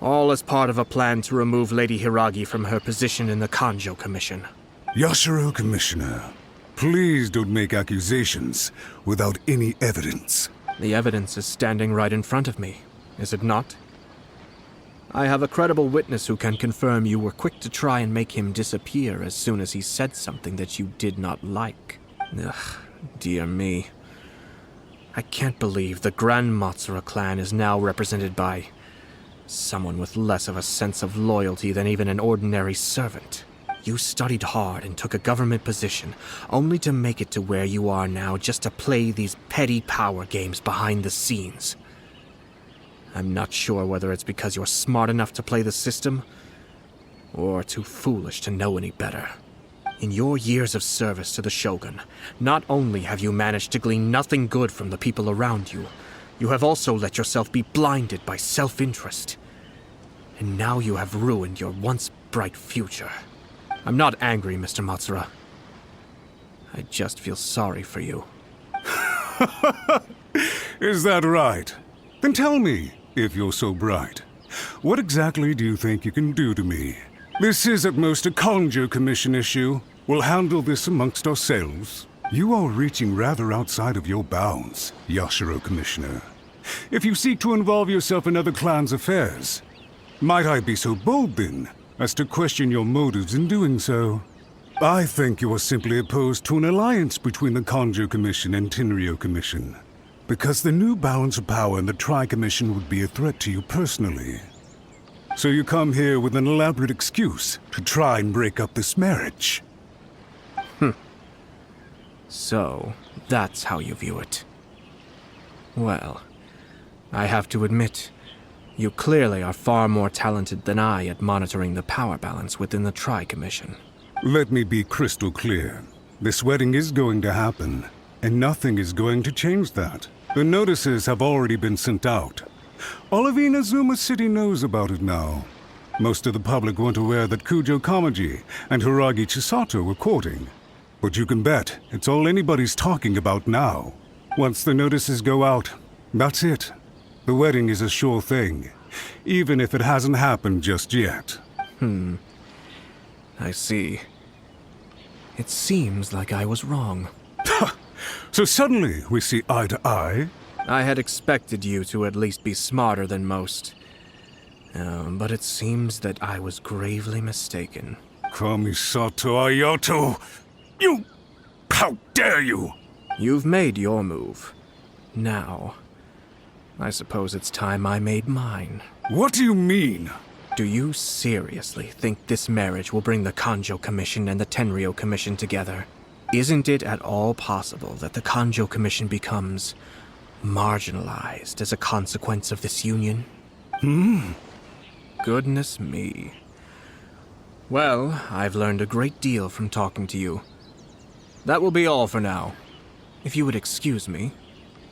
all as part of a plan to remove Lady Hiragi from her position in the Kanjo Commission. Yashiro Commissioner, please don't make accusations without any evidence. The evidence is standing right in front of me, is it not? I have a credible witness who can confirm you were quick to try and make him disappear as soon as he said something that you did not like. Ugh, dear me. I can't believe the Grand Matsura clan is now represented by someone with less of a sense of loyalty than even an ordinary servant. You studied hard and took a government position, only to make it to where you are now just to play these petty power games behind the scenes. I'm not sure whether it's because you're smart enough to play the system, or too foolish to know any better. In your years of service to the Shogun, not only have you managed to glean nothing good from the people around you, you have also let yourself be blinded by self-interest. And now you have ruined your once bright future. I'm not angry, Mr. Matsura. I just feel sorry for you. Is that right? Then tell me, if you're so bright, what exactly do you think you can do to me? This is at most a Kanjo Commission issue. We'll handle this amongst ourselves. You are reaching rather outside of your bounds, Yashiro Commissioner. If you seek to involve yourself in other clans' affairs, might I be so bold then, as to question your motives in doing so? I think you are simply opposed to an alliance between the Kanjo Commission and Tenryou Commission, because the new balance of power in the Tri-Commission would be a threat to you personally. So you come here with an elaborate excuse to try and break up this marriage. So, that's how you view it. Well, I have to admit, you clearly are far more talented than I at monitoring the power balance within the Tri-Commission. Let me be crystal clear. This wedding is going to happen, and nothing is going to change that. The notices have already been sent out. All of Inazuma City knows about it now. Most of the public weren't aware that Kujo Kamaji and Hiragi Chisato were courting. But you can bet it's all anybody's talking about now. Once the notices go out, that's it. The wedding is a sure thing, even if it hasn't happened just yet. I see. It seems like I was wrong. So suddenly we see eye to eye? I had expected you to at least be smarter than most. But it seems that I was gravely mistaken. Kamisato Ayato! You... How dare you! You've made your move. Now, I suppose it's time I made mine. What do you mean? Do you seriously think this marriage will bring the Kanjo Commission and the Tenryou Commission together? Isn't it at all possible that the Kanjo Commission becomes marginalized as a consequence of this union? Goodness me. Well, I've learned a great deal from talking to you. That will be all for now. If you would excuse me,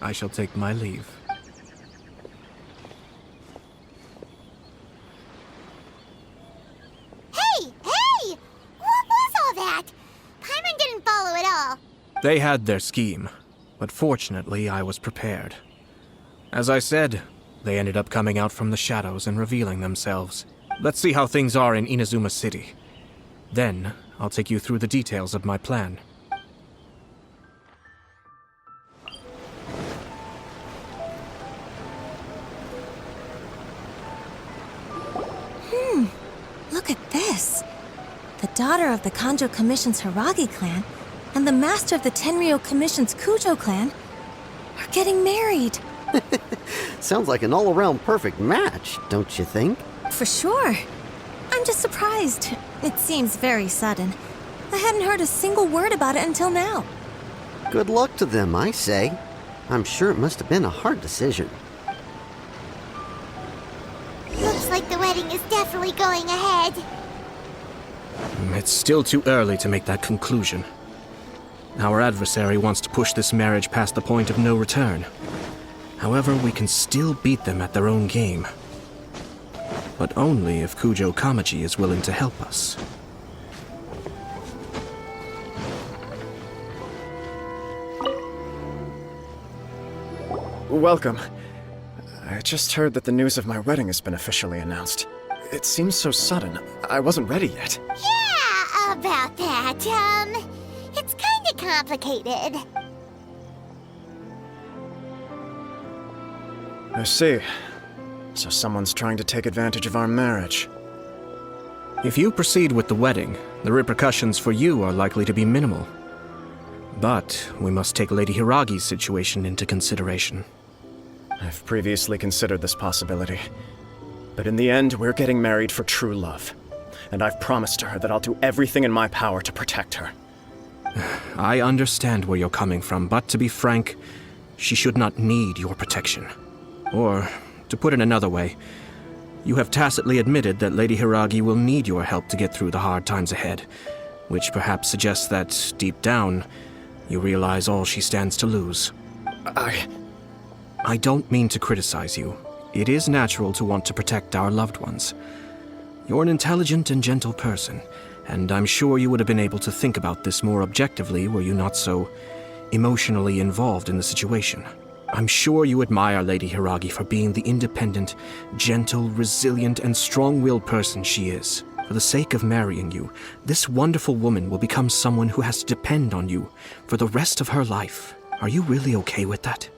I shall take my leave. Hey! What was all that? Paimon didn't follow at all. They had their scheme, but fortunately I was prepared. As I said, they ended up coming out from the shadows and revealing themselves. Let's see how things are in Inazuma City. Then, I'll take you through the details of my plan. Look at this. The daughter of the Kanjo Commission's Hiragi clan and the master of the Tenryou Commission's Kujo clan are getting married. Sounds like an all-around perfect match, don't you think? For sure. I'm just surprised. It seems very sudden. I hadn't heard a single word about it until now. Good luck to them, I say. I'm sure it must have been a hard decision. Looks like the wedding is definitely going ahead. It's still too early to make that conclusion. Our adversary wants to push this marriage past the point of no return. However, we can still beat them at their own game. But only if Kujo Kamaji is willing to help us. Welcome. I just heard that the news of my wedding has been officially announced. It seems so sudden. I wasn't ready yet. Yeah, about that. It's kinda complicated. I see. So someone's trying to take advantage of our marriage. If you proceed with the wedding, the repercussions for you are likely to be minimal. But we must take Lady Hiragi's situation into consideration. I've previously considered this possibility. But in the end, we're getting married for true love. And I've promised her that I'll do everything in my power to protect her. I understand where you're coming from, but to be frank, she should not need your protection. Or, to put it another way, you have tacitly admitted that Lady Hiragi will need your help to get through the hard times ahead, which perhaps suggests that, deep down, you realize all she stands to lose. I don't mean to criticize you. It is natural to want to protect our loved ones. You're an intelligent and gentle person, and I'm sure you would have been able to think about this more objectively were you not so emotionally involved in the situation. I'm sure you admire Lady Hiragi for being the independent, gentle, resilient, and strong-willed person she is. For the sake of marrying you, this wonderful woman will become someone who has to depend on you for the rest of her life. Are you really okay with that?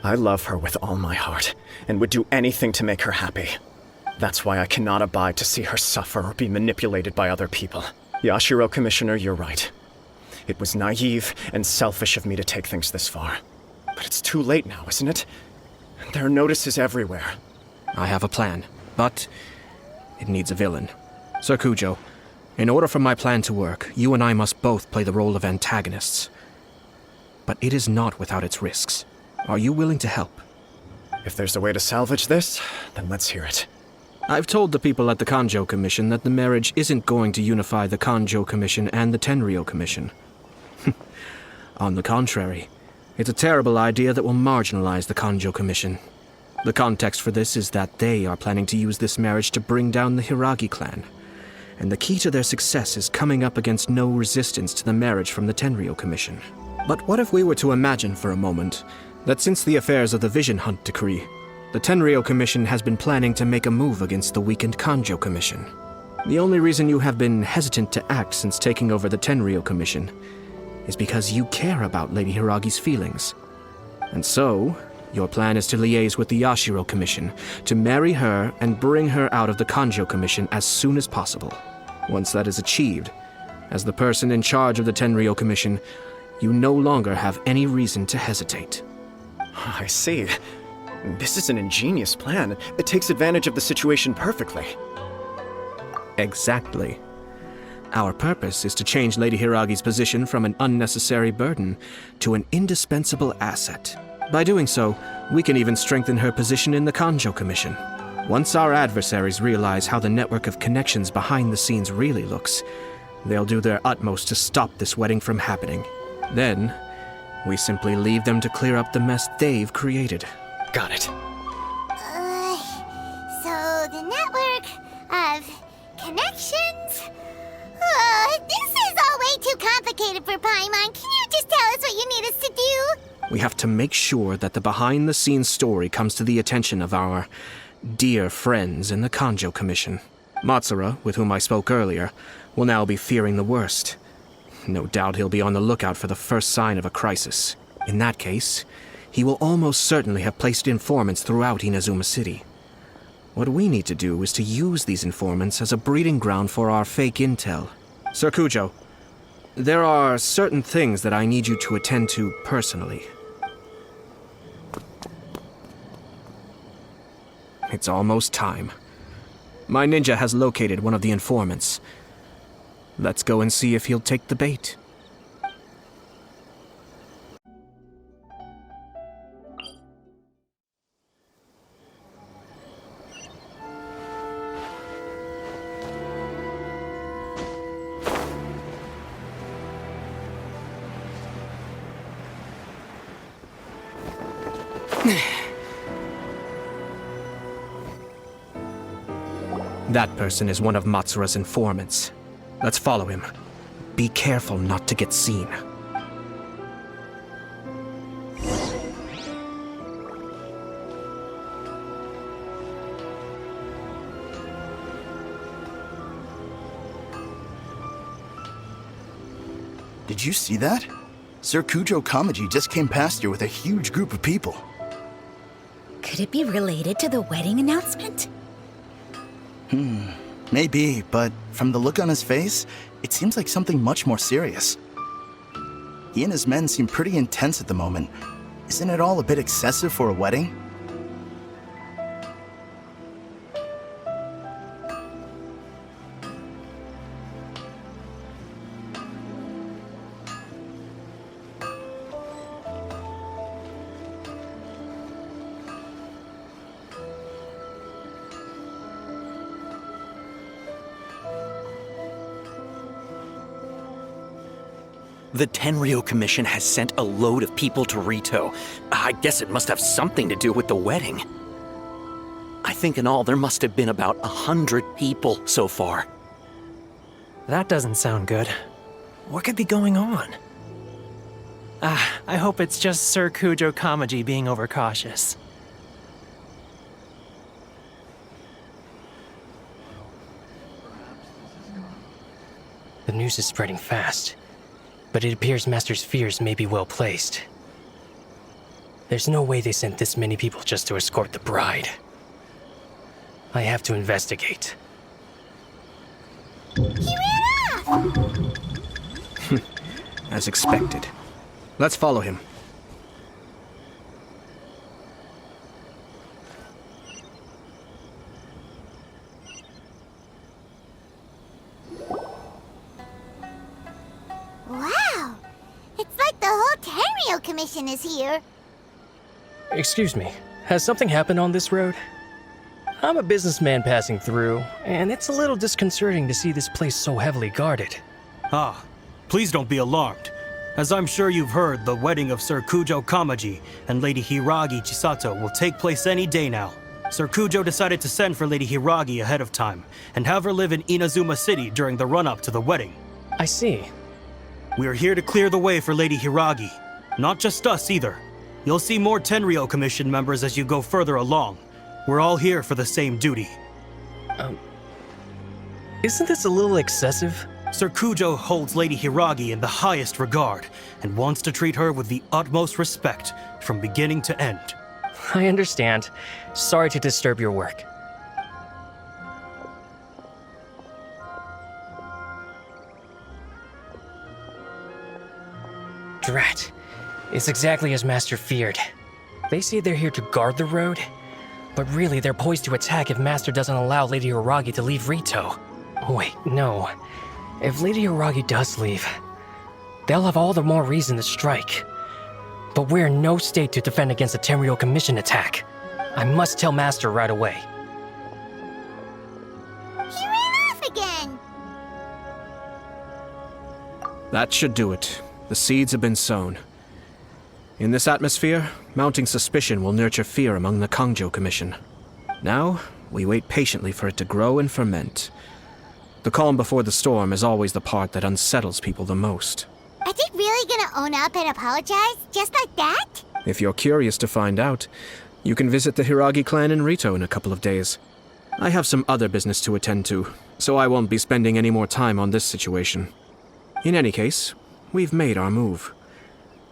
I love her with all my heart, and would do anything to make her happy. That's why I cannot abide to see her suffer or be manipulated by other people. Yashiro Commissioner, you're right. It was naive and selfish of me to take things this far. But it's too late now, isn't it? There are notices everywhere. I have a plan, but it needs a villain. Sir Kujo, in order for my plan to work, you and I must both play the role of antagonists. But it is not without its risks. Are you willing to help? If there's a way to salvage this, then let's hear it. I've told the people at the Kanjo Commission that the marriage isn't going to unify the Kanjo Commission and the Tenryou Commission. On the contrary, it's a terrible idea that will marginalize the Kanjo Commission. The context for this is that they are planning to use this marriage to bring down the Hiragi clan. And the key to their success is coming up against no resistance to the marriage from the Tenryou Commission. But what if we were to imagine for a moment that since the affairs of the Vision Hunt decree, the Tenryou Commission has been planning to make a move against the weakened Kanjo Commission? The only reason you have been hesitant to act since taking over the Tenryou Commission is because you care about Lady Hiragi's feelings. And so, your plan is to liaise with the Yashiro Commission, to marry her and bring her out of the Kanjo Commission as soon as possible. Once that is achieved, as the person in charge of the Tenryou Commission, you no longer have any reason to hesitate. I see. This is an ingenious plan. It takes advantage of the situation perfectly. Exactly. Our purpose is to change Lady Hiragi's position from an unnecessary burden to an indispensable asset. By doing so, we can even strengthen her position in the Kanjo Commission. Once our adversaries realize how the network of connections behind the scenes really looks, they'll do their utmost to stop this wedding from happening. Then, we simply leave them to clear up the mess they've created. Got it. So the network of connections? This is all way too complicated for Paimon. Can you just tell us what you need us to do? We have to make sure that the behind-the-scenes story comes to the attention of our dear friends in the Kanjo Commission. Matsura, with whom I spoke earlier, will now be fearing the worst. No doubt he'll be on the lookout for the first sign of a crisis. In that case, he will almost certainly have placed informants throughout Inazuma City. What we need to do is to use these informants as a breeding ground for our fake intel. Sir Kujo, there are certain things that I need you to attend to personally. It's almost time. My ninja has located one of the informants. Let's go and see if he'll take the bait. That person is one of Matsura's informants. Let's follow him. Be careful not to get seen. Did you see that? Sir Kujo Kamaji just came past here with a huge group of people. Could it be related to the wedding announcement? Maybe, but from the look on his face, it seems like something much more serious. He and his men seem pretty intense at the moment. Isn't it all a bit excessive for a wedding? The Tenryou Commission has sent a load of people to Rito. I guess it must have something to do with the wedding. I think in all there must have been about 100 people so far. That doesn't sound good. What could be going on? I hope it's just Sir Kujo Kamaji being overcautious. The news is spreading fast, but it appears Master's fears may be well placed. There's no way they sent this many people just to escort the bride. I have to investigate. He ran off! As expected. Let's follow him. Wow! It's like the whole Tenryou Commission is here. Excuse me, has something happened on this road? I'm a businessman passing through, and it's a little disconcerting to see this place so heavily guarded. Ah, please don't be alarmed. As I'm sure you've heard, the wedding of Sir Kujo Kamaji and Lady Hiragi Chisato will take place any day now. Sir Kujo decided to send for Lady Hiragi ahead of time, and have her live in Inazuma City during the run-up to the wedding. I see. We are here to clear the way for Lady Hiragi. Not just us either. You'll see more Tenryou Commission members as you go further along. We're all here for the same duty. Isn't this a little excessive? Sir Kujo holds Lady Hiragi in the highest regard, and wants to treat her with the utmost respect, from beginning to end. I understand. Sorry to disturb your work. Drat. It's exactly as Master feared. They say they're here to guard the road, but really they're poised to attack if Master doesn't allow Lady Hiragi to leave Rito. Wait, no. If Lady Hiragi does leave, they'll have all the more reason to strike. But we're in no state to defend against a Tenryou Commission attack. I must tell Master right away. He ran off again! That should do it. The seeds have been sown. In this atmosphere, mounting suspicion will nurture fear among the Kangjo Commission. Now, we wait patiently for it to grow and ferment. The calm before the storm is always the part that unsettles people the most. Are they really gonna own up and apologize, just like that? If you're curious to find out, you can visit the Hiragi clan in Rito in a couple of days. I have some other business to attend to, so I won't be spending any more time on this situation. In any case, we've made our move.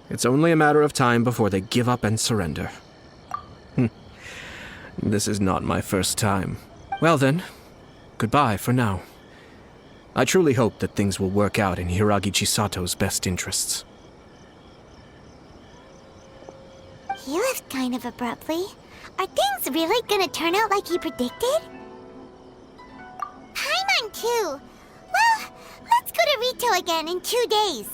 It's only a matter of time before they give up and surrender. This is not my first time. Well then, goodbye for now. I truly hope that things will work out in Hiragi Chisato's best interests. He left kind of abruptly. Are things really gonna turn out like he predicted? Paimon too! Well, let's go to Rito again in 2 days.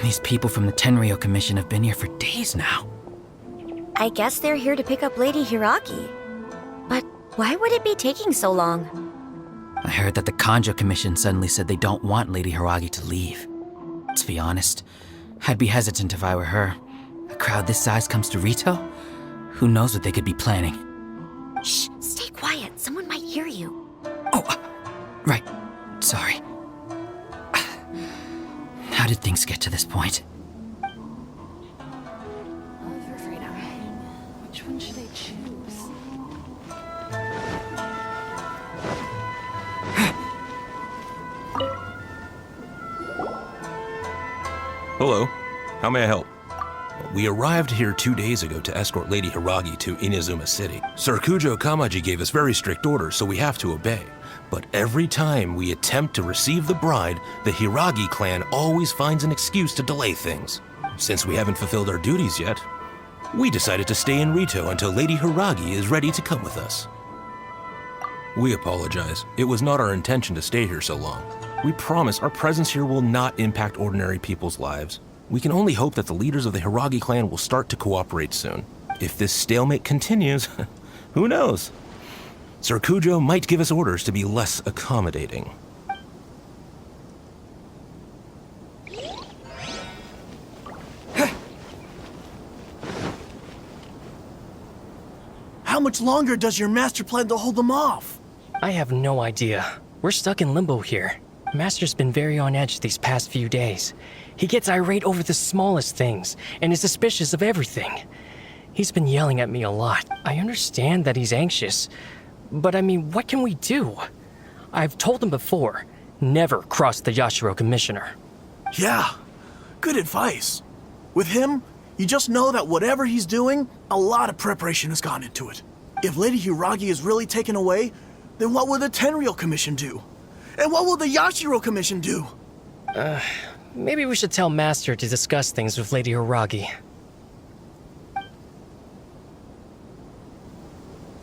These people from the Tenryou Commission have been here for days now. I guess they're here to pick up Lady Hiragi. But why would it be taking so long? I heard that the Kanjo Commission suddenly said they don't want Lady Hiragi to leave. To be honest, I'd be hesitant if I were her. A crowd this size comes to Rito? Who knows what they could be planning? Shh, stay quiet. Someone might hear you. Right. Sorry. How did things get to this point? Which one should I choose? Hello. How may I help? We arrived here 2 days ago to escort Lady Hiragi to Inazuma City. Sir Kujo Kamaji gave us very strict orders, so we have to obey. But every time we attempt to receive the bride, the Hiragi clan always finds an excuse to delay things. Since we haven't fulfilled our duties yet, we decided to stay in Rito until Lady Hiragi is ready to come with us. We apologize. It was not our intention to stay here so long. We promise our presence here will not impact ordinary people's lives. We can only hope that the leaders of the Hiragi clan will start to cooperate soon. If this stalemate continues, who knows? Sir Kujo might give us orders to be less accommodating. How much longer does your master plan to hold them off? I have no idea. We're stuck in limbo here. Master's been very on edge these past few days. He gets irate over the smallest things, and is suspicious of everything. He's been yelling at me a lot. I understand that he's anxious, but I mean, what can we do? I've told him before, never cross the Yashiro Commissioner. Yeah, good advice. With him, you just know that whatever he's doing, a lot of preparation has gone into it. If Lady Hiragi is really taken away, then what will the Tenryou Commission do? And what will the Yashiro Commission do? Maybe we should tell Master to discuss things with Lady Hiragi.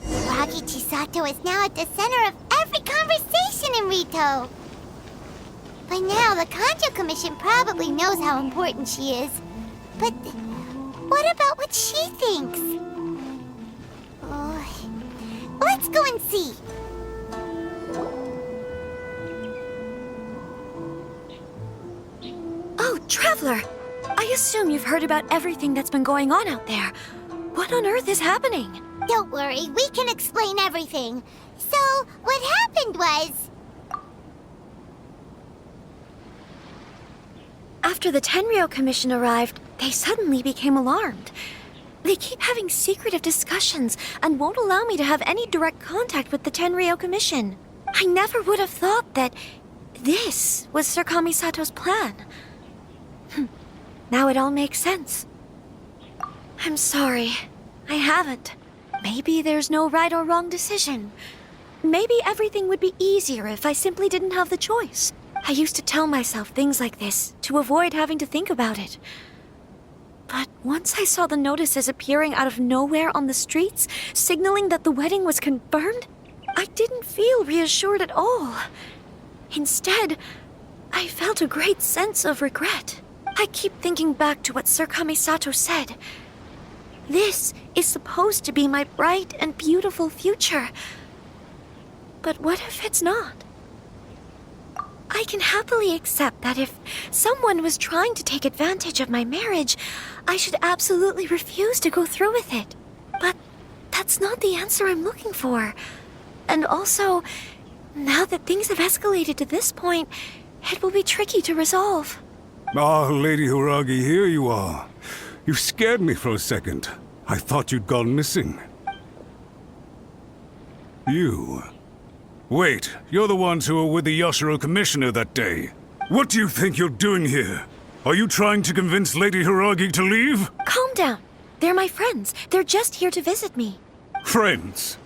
Hiragi Chisato is now at the center of every conversation in Rito. By now, the Kanjo Commission probably knows how important she is. But what about what she thinks? Oh, let's go and see. Oh, Traveler! I assume you've heard about everything that's been going on out there. What on earth is happening? Don't worry, we can explain everything. So, what happened was... After the Tenryou Commission arrived, they suddenly became alarmed. They keep having secretive discussions and won't allow me to have any direct contact with the Tenryou Commission. I never would have thought that this was Sir Kamisato's plan. Now it all makes sense. I'm sorry. I haven't. Maybe there's no right or wrong decision. Maybe everything would be easier if I simply didn't have the choice. I used to tell myself things like this to avoid having to think about it. But once I saw the notices appearing out of nowhere on the streets, signaling that the wedding was confirmed, I didn't feel reassured at all. Instead, I felt a great sense of regret. I keep thinking back to what Sir Kamisato said. This is supposed to be my bright and beautiful future. But what if it's not? I can happily accept that if someone was trying to take advantage of my marriage, I should absolutely refuse to go through with it. But that's not the answer I'm looking for. And also, now that things have escalated to this point, it will be tricky to resolve. Ah, Lady Hiragi, here you are. You scared me for a second. I thought you'd gone missing. You... Wait, you're the ones who were with the Yashiro Commissioner that day. What do you think you're doing here? Are you trying to convince Lady Hiragi to leave? Calm down. They're my friends. They're just here to visit me. Friends?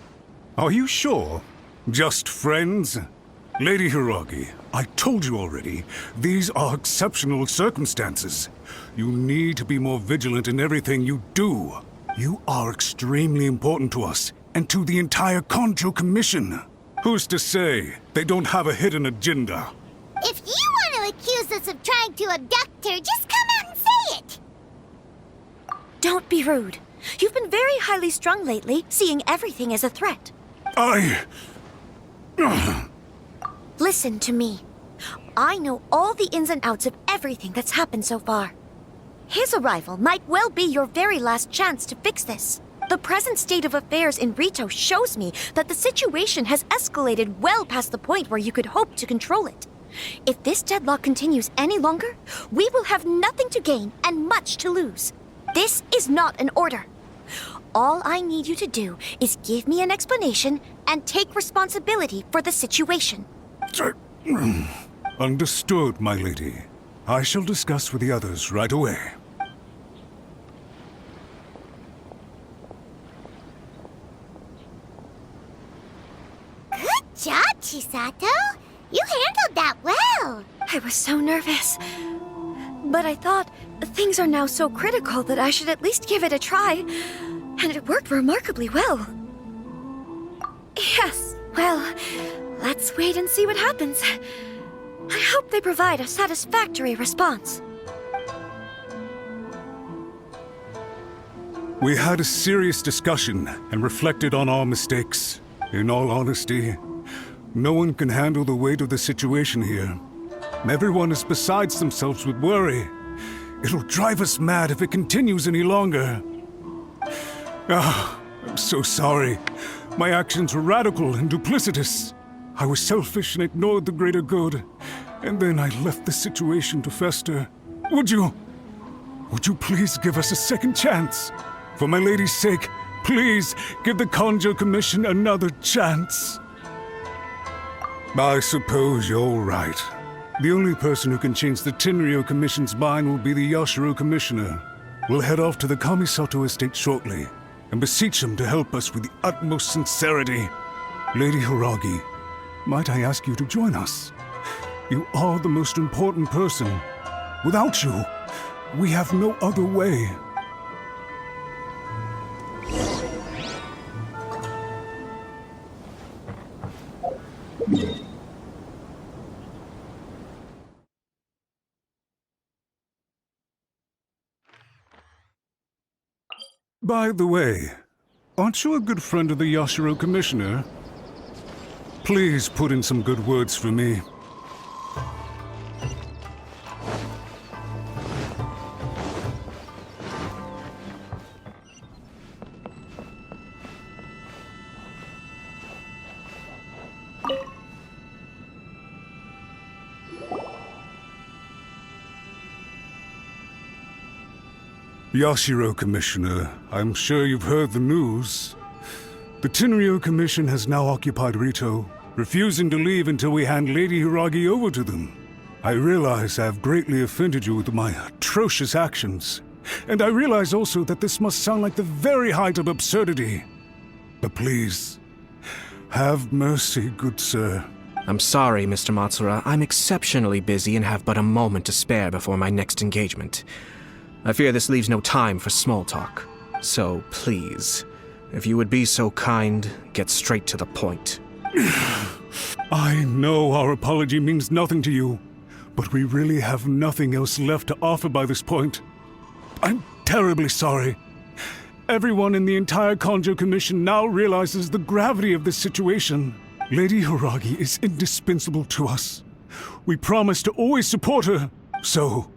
Are you sure? Just friends? Lady Hiragi, I told you already, these are exceptional circumstances. You need to be more vigilant in everything you do. You are extremely important to us, and to the entire Kanjo Commission. Who's to say they don't have a hidden agenda? If you want to accuse us of trying to abduct her, just come out and say it! Don't be rude. You've been very highly strung lately, seeing everything as a threat. Listen to me. I know all the ins and outs of everything that's happened so far. His arrival might well be your very last chance to fix this. The present state of affairs in Rito shows me that the situation has escalated well past the point where you could hope to control it. If this deadlock continues any longer, we will have nothing to gain and much to lose. This is not an order. All I need you to do is give me an explanation and take responsibility for the situation. Understood, my lady. I shall discuss with the others right away. Good job, Chisato. You handled that well. I was so nervous. But I thought things are now so critical that I should at least give it a try. And it worked remarkably well. Yes, well, let's wait and see what happens. I hope they provide a satisfactory response. We had a serious discussion and reflected on our mistakes. In all honesty, no one can handle the weight of the situation here. Everyone is beside themselves with worry. It'll drive us mad if it continues any longer. I'm so sorry. My actions were radical and duplicitous. I was selfish and ignored the greater good. And then I left the situation to fester. Would you please give us a second chance? For my lady's sake, please give the Kanjo Commission another chance. I suppose you're right. The only person who can change the Tenryou Commission's mind will be the Yashiro Commissioner. We'll head off to the Kamisato estate shortly and beseech him to help us with the utmost sincerity. Lady Hiragi, might I ask you to join us? You are the most important person. Without you, we have no other way. By the way, aren't you a good friend of the Yashiro Commissioner? Please put in some good words for me. Yashiro Commissioner, I'm sure you've heard the news. The Tenryou Commission has now occupied Rito, refusing to leave until we hand Lady Hiragi over to them. I realize I have greatly offended you with my atrocious actions, and I realize also that this must sound like the very height of absurdity. But please, have mercy, good sir. I'm sorry, Mr. Matsura. I'm exceptionally busy and have but a moment to spare before my next engagement. I fear this leaves no time for small talk. So please, if you would be so kind, get straight to the point. I know our apology means nothing to you, but we really have nothing else left to offer by this point. I'm terribly sorry. Everyone in the entire Kanjo Commission now realizes the gravity of this situation. Lady Hiragi is indispensable to us. We promise to always support her. So,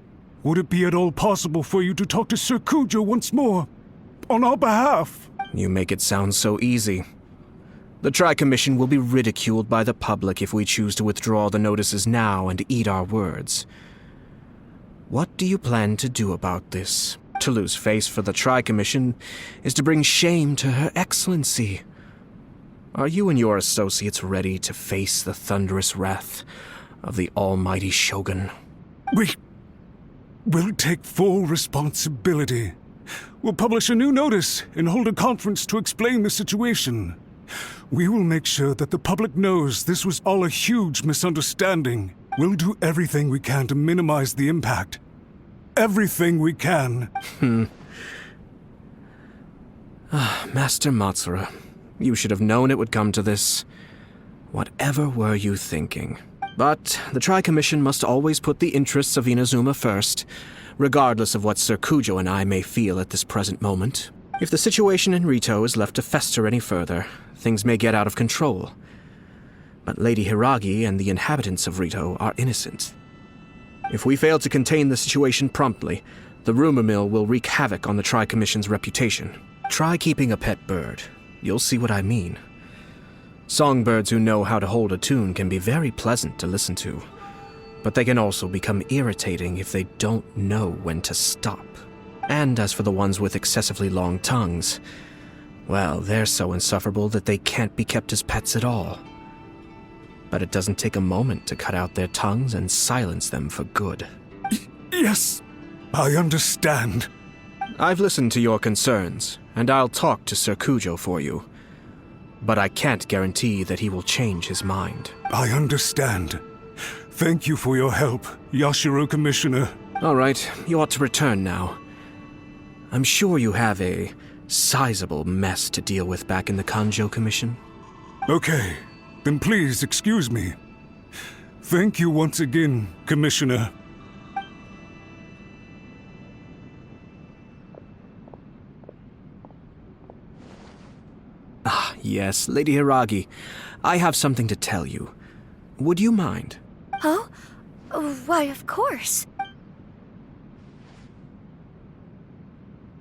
would it be at all possible for you to talk to Sir Kujo once more, on our behalf? You make it sound so easy. The Tri-Commission will be ridiculed by the public if we choose to withdraw the notices now and eat our words. What do you plan to do about this? To lose face for the Tri-Commission is to bring shame to Her Excellency. Are you and your associates ready to face the thunderous wrath of the almighty Shogun? We'll take full responsibility. We'll publish a new notice and hold a conference to explain the situation. We will make sure that the public knows this was all a huge misunderstanding. We'll do everything we can to minimize the impact. Everything we can. Master Matsura, you should have known it would come to this. Whatever were you thinking? But the Tri-Commission must always put the interests of Inazuma first, regardless of what Sir Kujo and I may feel at this present moment. If the situation in Rito is left to fester any further, things may get out of control. But Lady Hiragi and the inhabitants of Rito are innocent. If we fail to contain the situation promptly, the rumor mill will wreak havoc on the Tri-Commission's reputation. Try keeping a pet bird. You'll see what I mean. Songbirds who know how to hold a tune can be very pleasant to listen to, but they can also become irritating if they don't know when to stop. And as for the ones with excessively long tongues, well, they're so insufferable that they can't be kept as pets at all. But it doesn't take a moment to cut out their tongues and silence them for good. Yes, I understand. I've listened to your concerns, and I'll talk to Sir Kujo for you. But I can't guarantee that he will change his mind. I understand. Thank you for your help, Yashiro Commissioner. All right, you ought to return now. I'm sure you have a sizable mess to deal with back in the Kanjo Commission. Okay, then please excuse me. Thank you once again, Commissioner. Ah, yes, Lady Hiragi. I have something to tell you. Would you mind? Oh? Why, of course.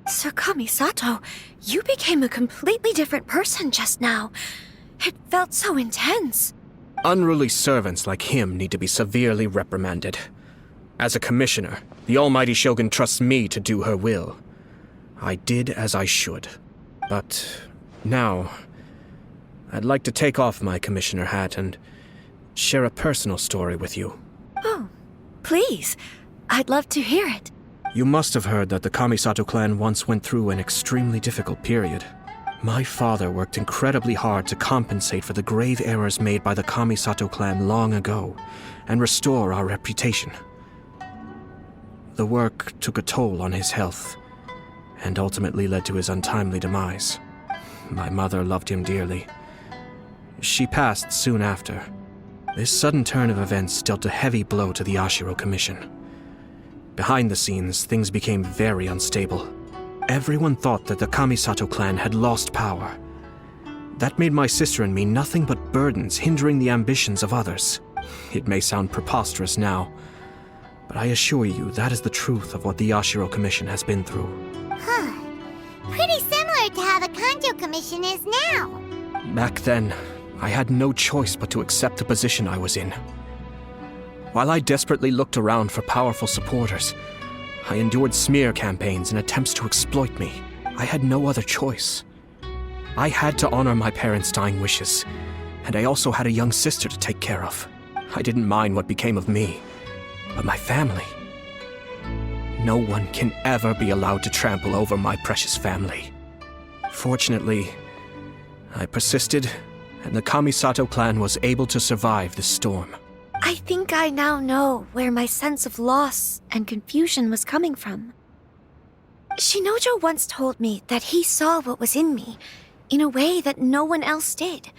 Sir Kamisato, you became a completely different person just now. It felt so intense. Unruly servants like him need to be severely reprimanded. As a commissioner, the Almighty Shogun trusts me to do her will. I did as I should. But now, I'd like to take off my commissioner hat and share a personal story with you. Oh, please. I'd love to hear it. You must have heard that the Kamisato Clan once went through an extremely difficult period. My father worked incredibly hard to compensate for the grave errors made by the Kamisato Clan long ago and restore our reputation. The work took a toll on his health and ultimately led to his untimely demise. My mother loved him dearly. She passed soon after. This sudden turn of events dealt a heavy blow to the Yashiro Commission. Behind the scenes, things became very unstable. Everyone thought that the Kamisato Clan had lost power. That made my sister and me nothing but burdens hindering the ambitions of others. It may sound preposterous now, but I assure you that is the truth of what the Yashiro Commission has been through. Huh. Pretty similar to how the Kanjo Commission is now. Back then, I had no choice but to accept the position I was in. While I desperately looked around for powerful supporters, I endured smear campaigns and attempts to exploit me. I had no other choice. I had to honor my parents' dying wishes, and I also had a young sister to take care of. I didn't mind what became of me, but my family. No one can ever be allowed to trample over my precious family. Fortunately, I persisted, and the Kamisato Clan was able to survive this storm. I think I now know where my sense of loss and confusion was coming from. Shinojo once told me that he saw what was in me in a way that no one else did.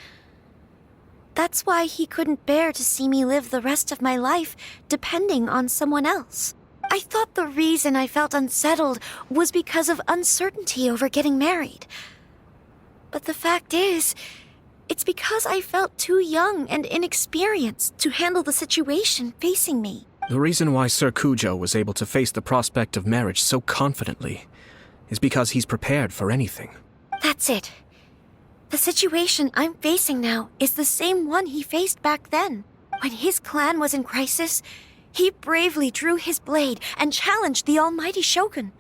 That's why he couldn't bear to see me live the rest of my life depending on someone else. I thought the reason I felt unsettled was because of uncertainty over getting married. But the fact is, it's because I felt too young and inexperienced to handle the situation facing me. The reason why Sir Kujo was able to face the prospect of marriage so confidently is because he's prepared for anything. That's it. The situation I'm facing now is the same one he faced back then. When his clan was in crisis, he bravely drew his blade and challenged the Almighty Shogun.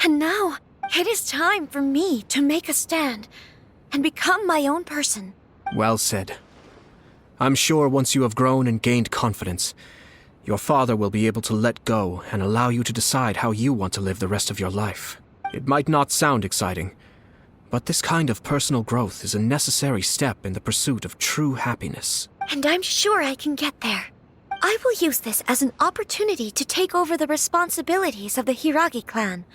And now, it is time for me to make a stand and become my own person. Well said. I'm sure once you have grown and gained confidence, your father will be able to let go and allow you to decide how you want to live the rest of your life. It might not sound exciting, but this kind of personal growth is a necessary step in the pursuit of true happiness. And I'm sure I can get there. I will use this as an opportunity to take over the responsibilities of the Hiragi clan.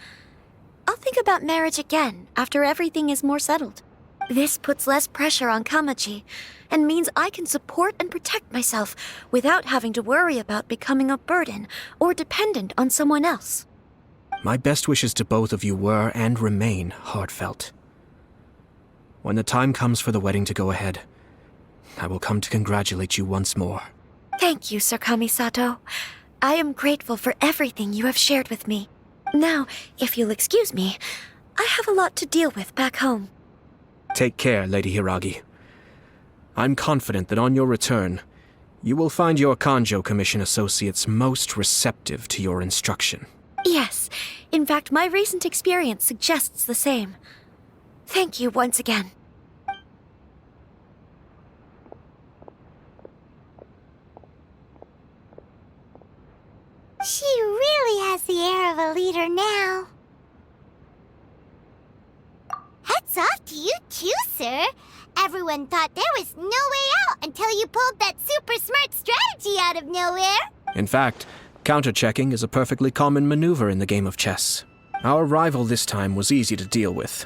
I'll think about marriage again after everything is more settled. This puts less pressure on Kamaji, and means I can support and protect myself without having to worry about becoming a burden or dependent on someone else. My best wishes to both of you were and remain heartfelt. When the time comes for the wedding to go ahead, I will come to congratulate you once more. Thank you, Sir Kamisato. I am grateful for everything you have shared with me. Now, if you'll excuse me, I have a lot to deal with back home. Take care, Lady Hiragi. I'm confident that on your return, you will find your Kanjo Commission associates most receptive to your instruction. Yes, in fact, my recent experience suggests the same. Thank you once again. She really has the air of a leader now. Hats off to you too, sir. Everyone thought there was no way out until you pulled that super smart strategy out of nowhere. In fact, counter-checking is a perfectly common maneuver in the game of chess. Our rival this time was easy to deal with.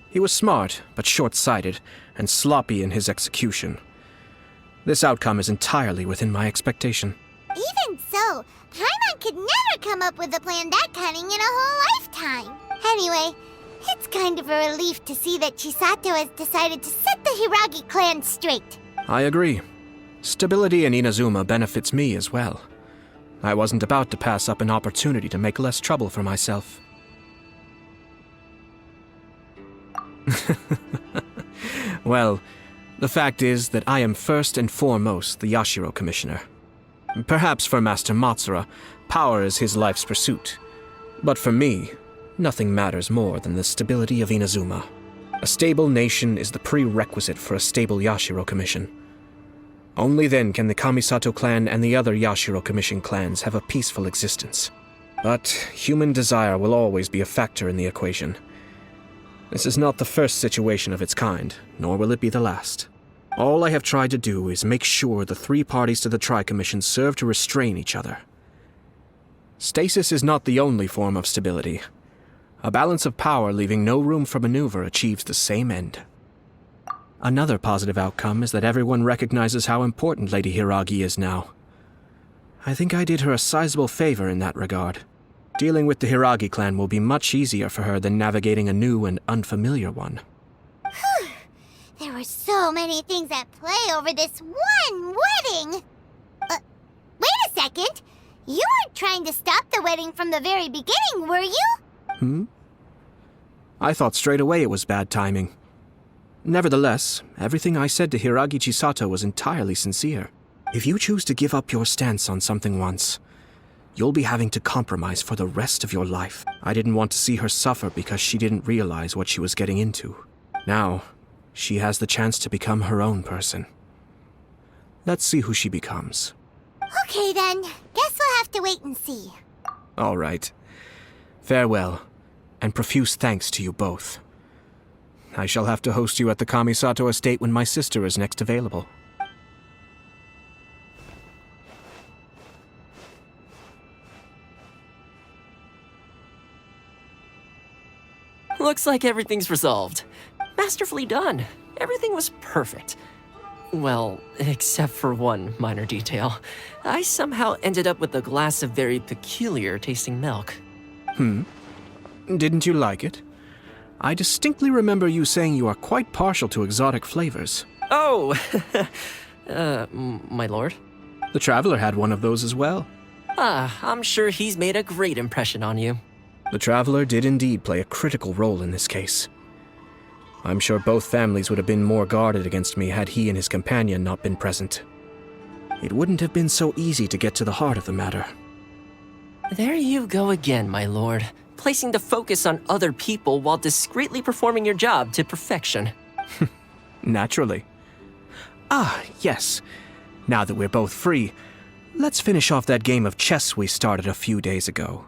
He was smart, but short-sighted, and sloppy in his execution. This outcome is entirely within my expectation. Even so, Paimon could never come up with a plan that cunning in a whole lifetime. Anyway, it's kind of a relief to see that Chisato has decided to set the Hiragi clan straight. I agree. Stability in Inazuma benefits me as well. I wasn't about to pass up an opportunity to make less trouble for myself. Well, the fact is that I am first and foremost the Yashiro Commissioner. Perhaps for Master Matsura, power is his life's pursuit. But for me, nothing matters more than the stability of Inazuma. A stable nation is the prerequisite for a stable Yashiro Commission. Only then can the Kamisato Clan and the other Yashiro Commission clans have a peaceful existence. But human desire will always be a factor in the equation. This is not the first situation of its kind, nor will it be the last. All I have tried to do is make sure the three parties to the Tri-Commission serve to restrain each other. Stasis is not the only form of stability. A balance of power leaving no room for maneuver achieves the same end. Another positive outcome is that everyone recognizes how important Lady Hiragi is now. I think I did her a sizable favor in that regard. Dealing with the Hiragi clan will be much easier for her than navigating a new and unfamiliar one. There were so many things at play over this one wedding. Wait a second. You weren't trying to stop the wedding from the very beginning, were you? I thought straight away it was bad timing. Nevertheless, everything I said to Hiragi Chisato was entirely sincere. If you choose to give up your stance on something once, you'll be having to compromise for the rest of your life. I didn't want to see her suffer because she didn't realize what she was getting into. Now, she has the chance to become her own person. Let's see who she becomes. Okay then, guess we'll have to wait and see. All right. Farewell, and profuse thanks to you both. I shall have to host you at the Kamisato estate when my sister is next available. Looks like everything's resolved. Masterfully done. Everything was perfect. Well, except for one minor detail. I somehow ended up with a glass of very peculiar tasting milk. Didn't you like it? I distinctly remember you saying you are quite partial to exotic flavors. Oh! My lord? The Traveler had one of those as well. I'm sure he's made a great impression on you. The Traveler did indeed play a critical role in this case. I'm sure both families would have been more guarded against me had he and his companion not been present. It wouldn't have been so easy to get to the heart of the matter. There you go again, my lord. Placing the focus on other people while discreetly performing your job to perfection. Naturally. Yes. Now that we're both free, let's finish off that game of chess we started a few days ago.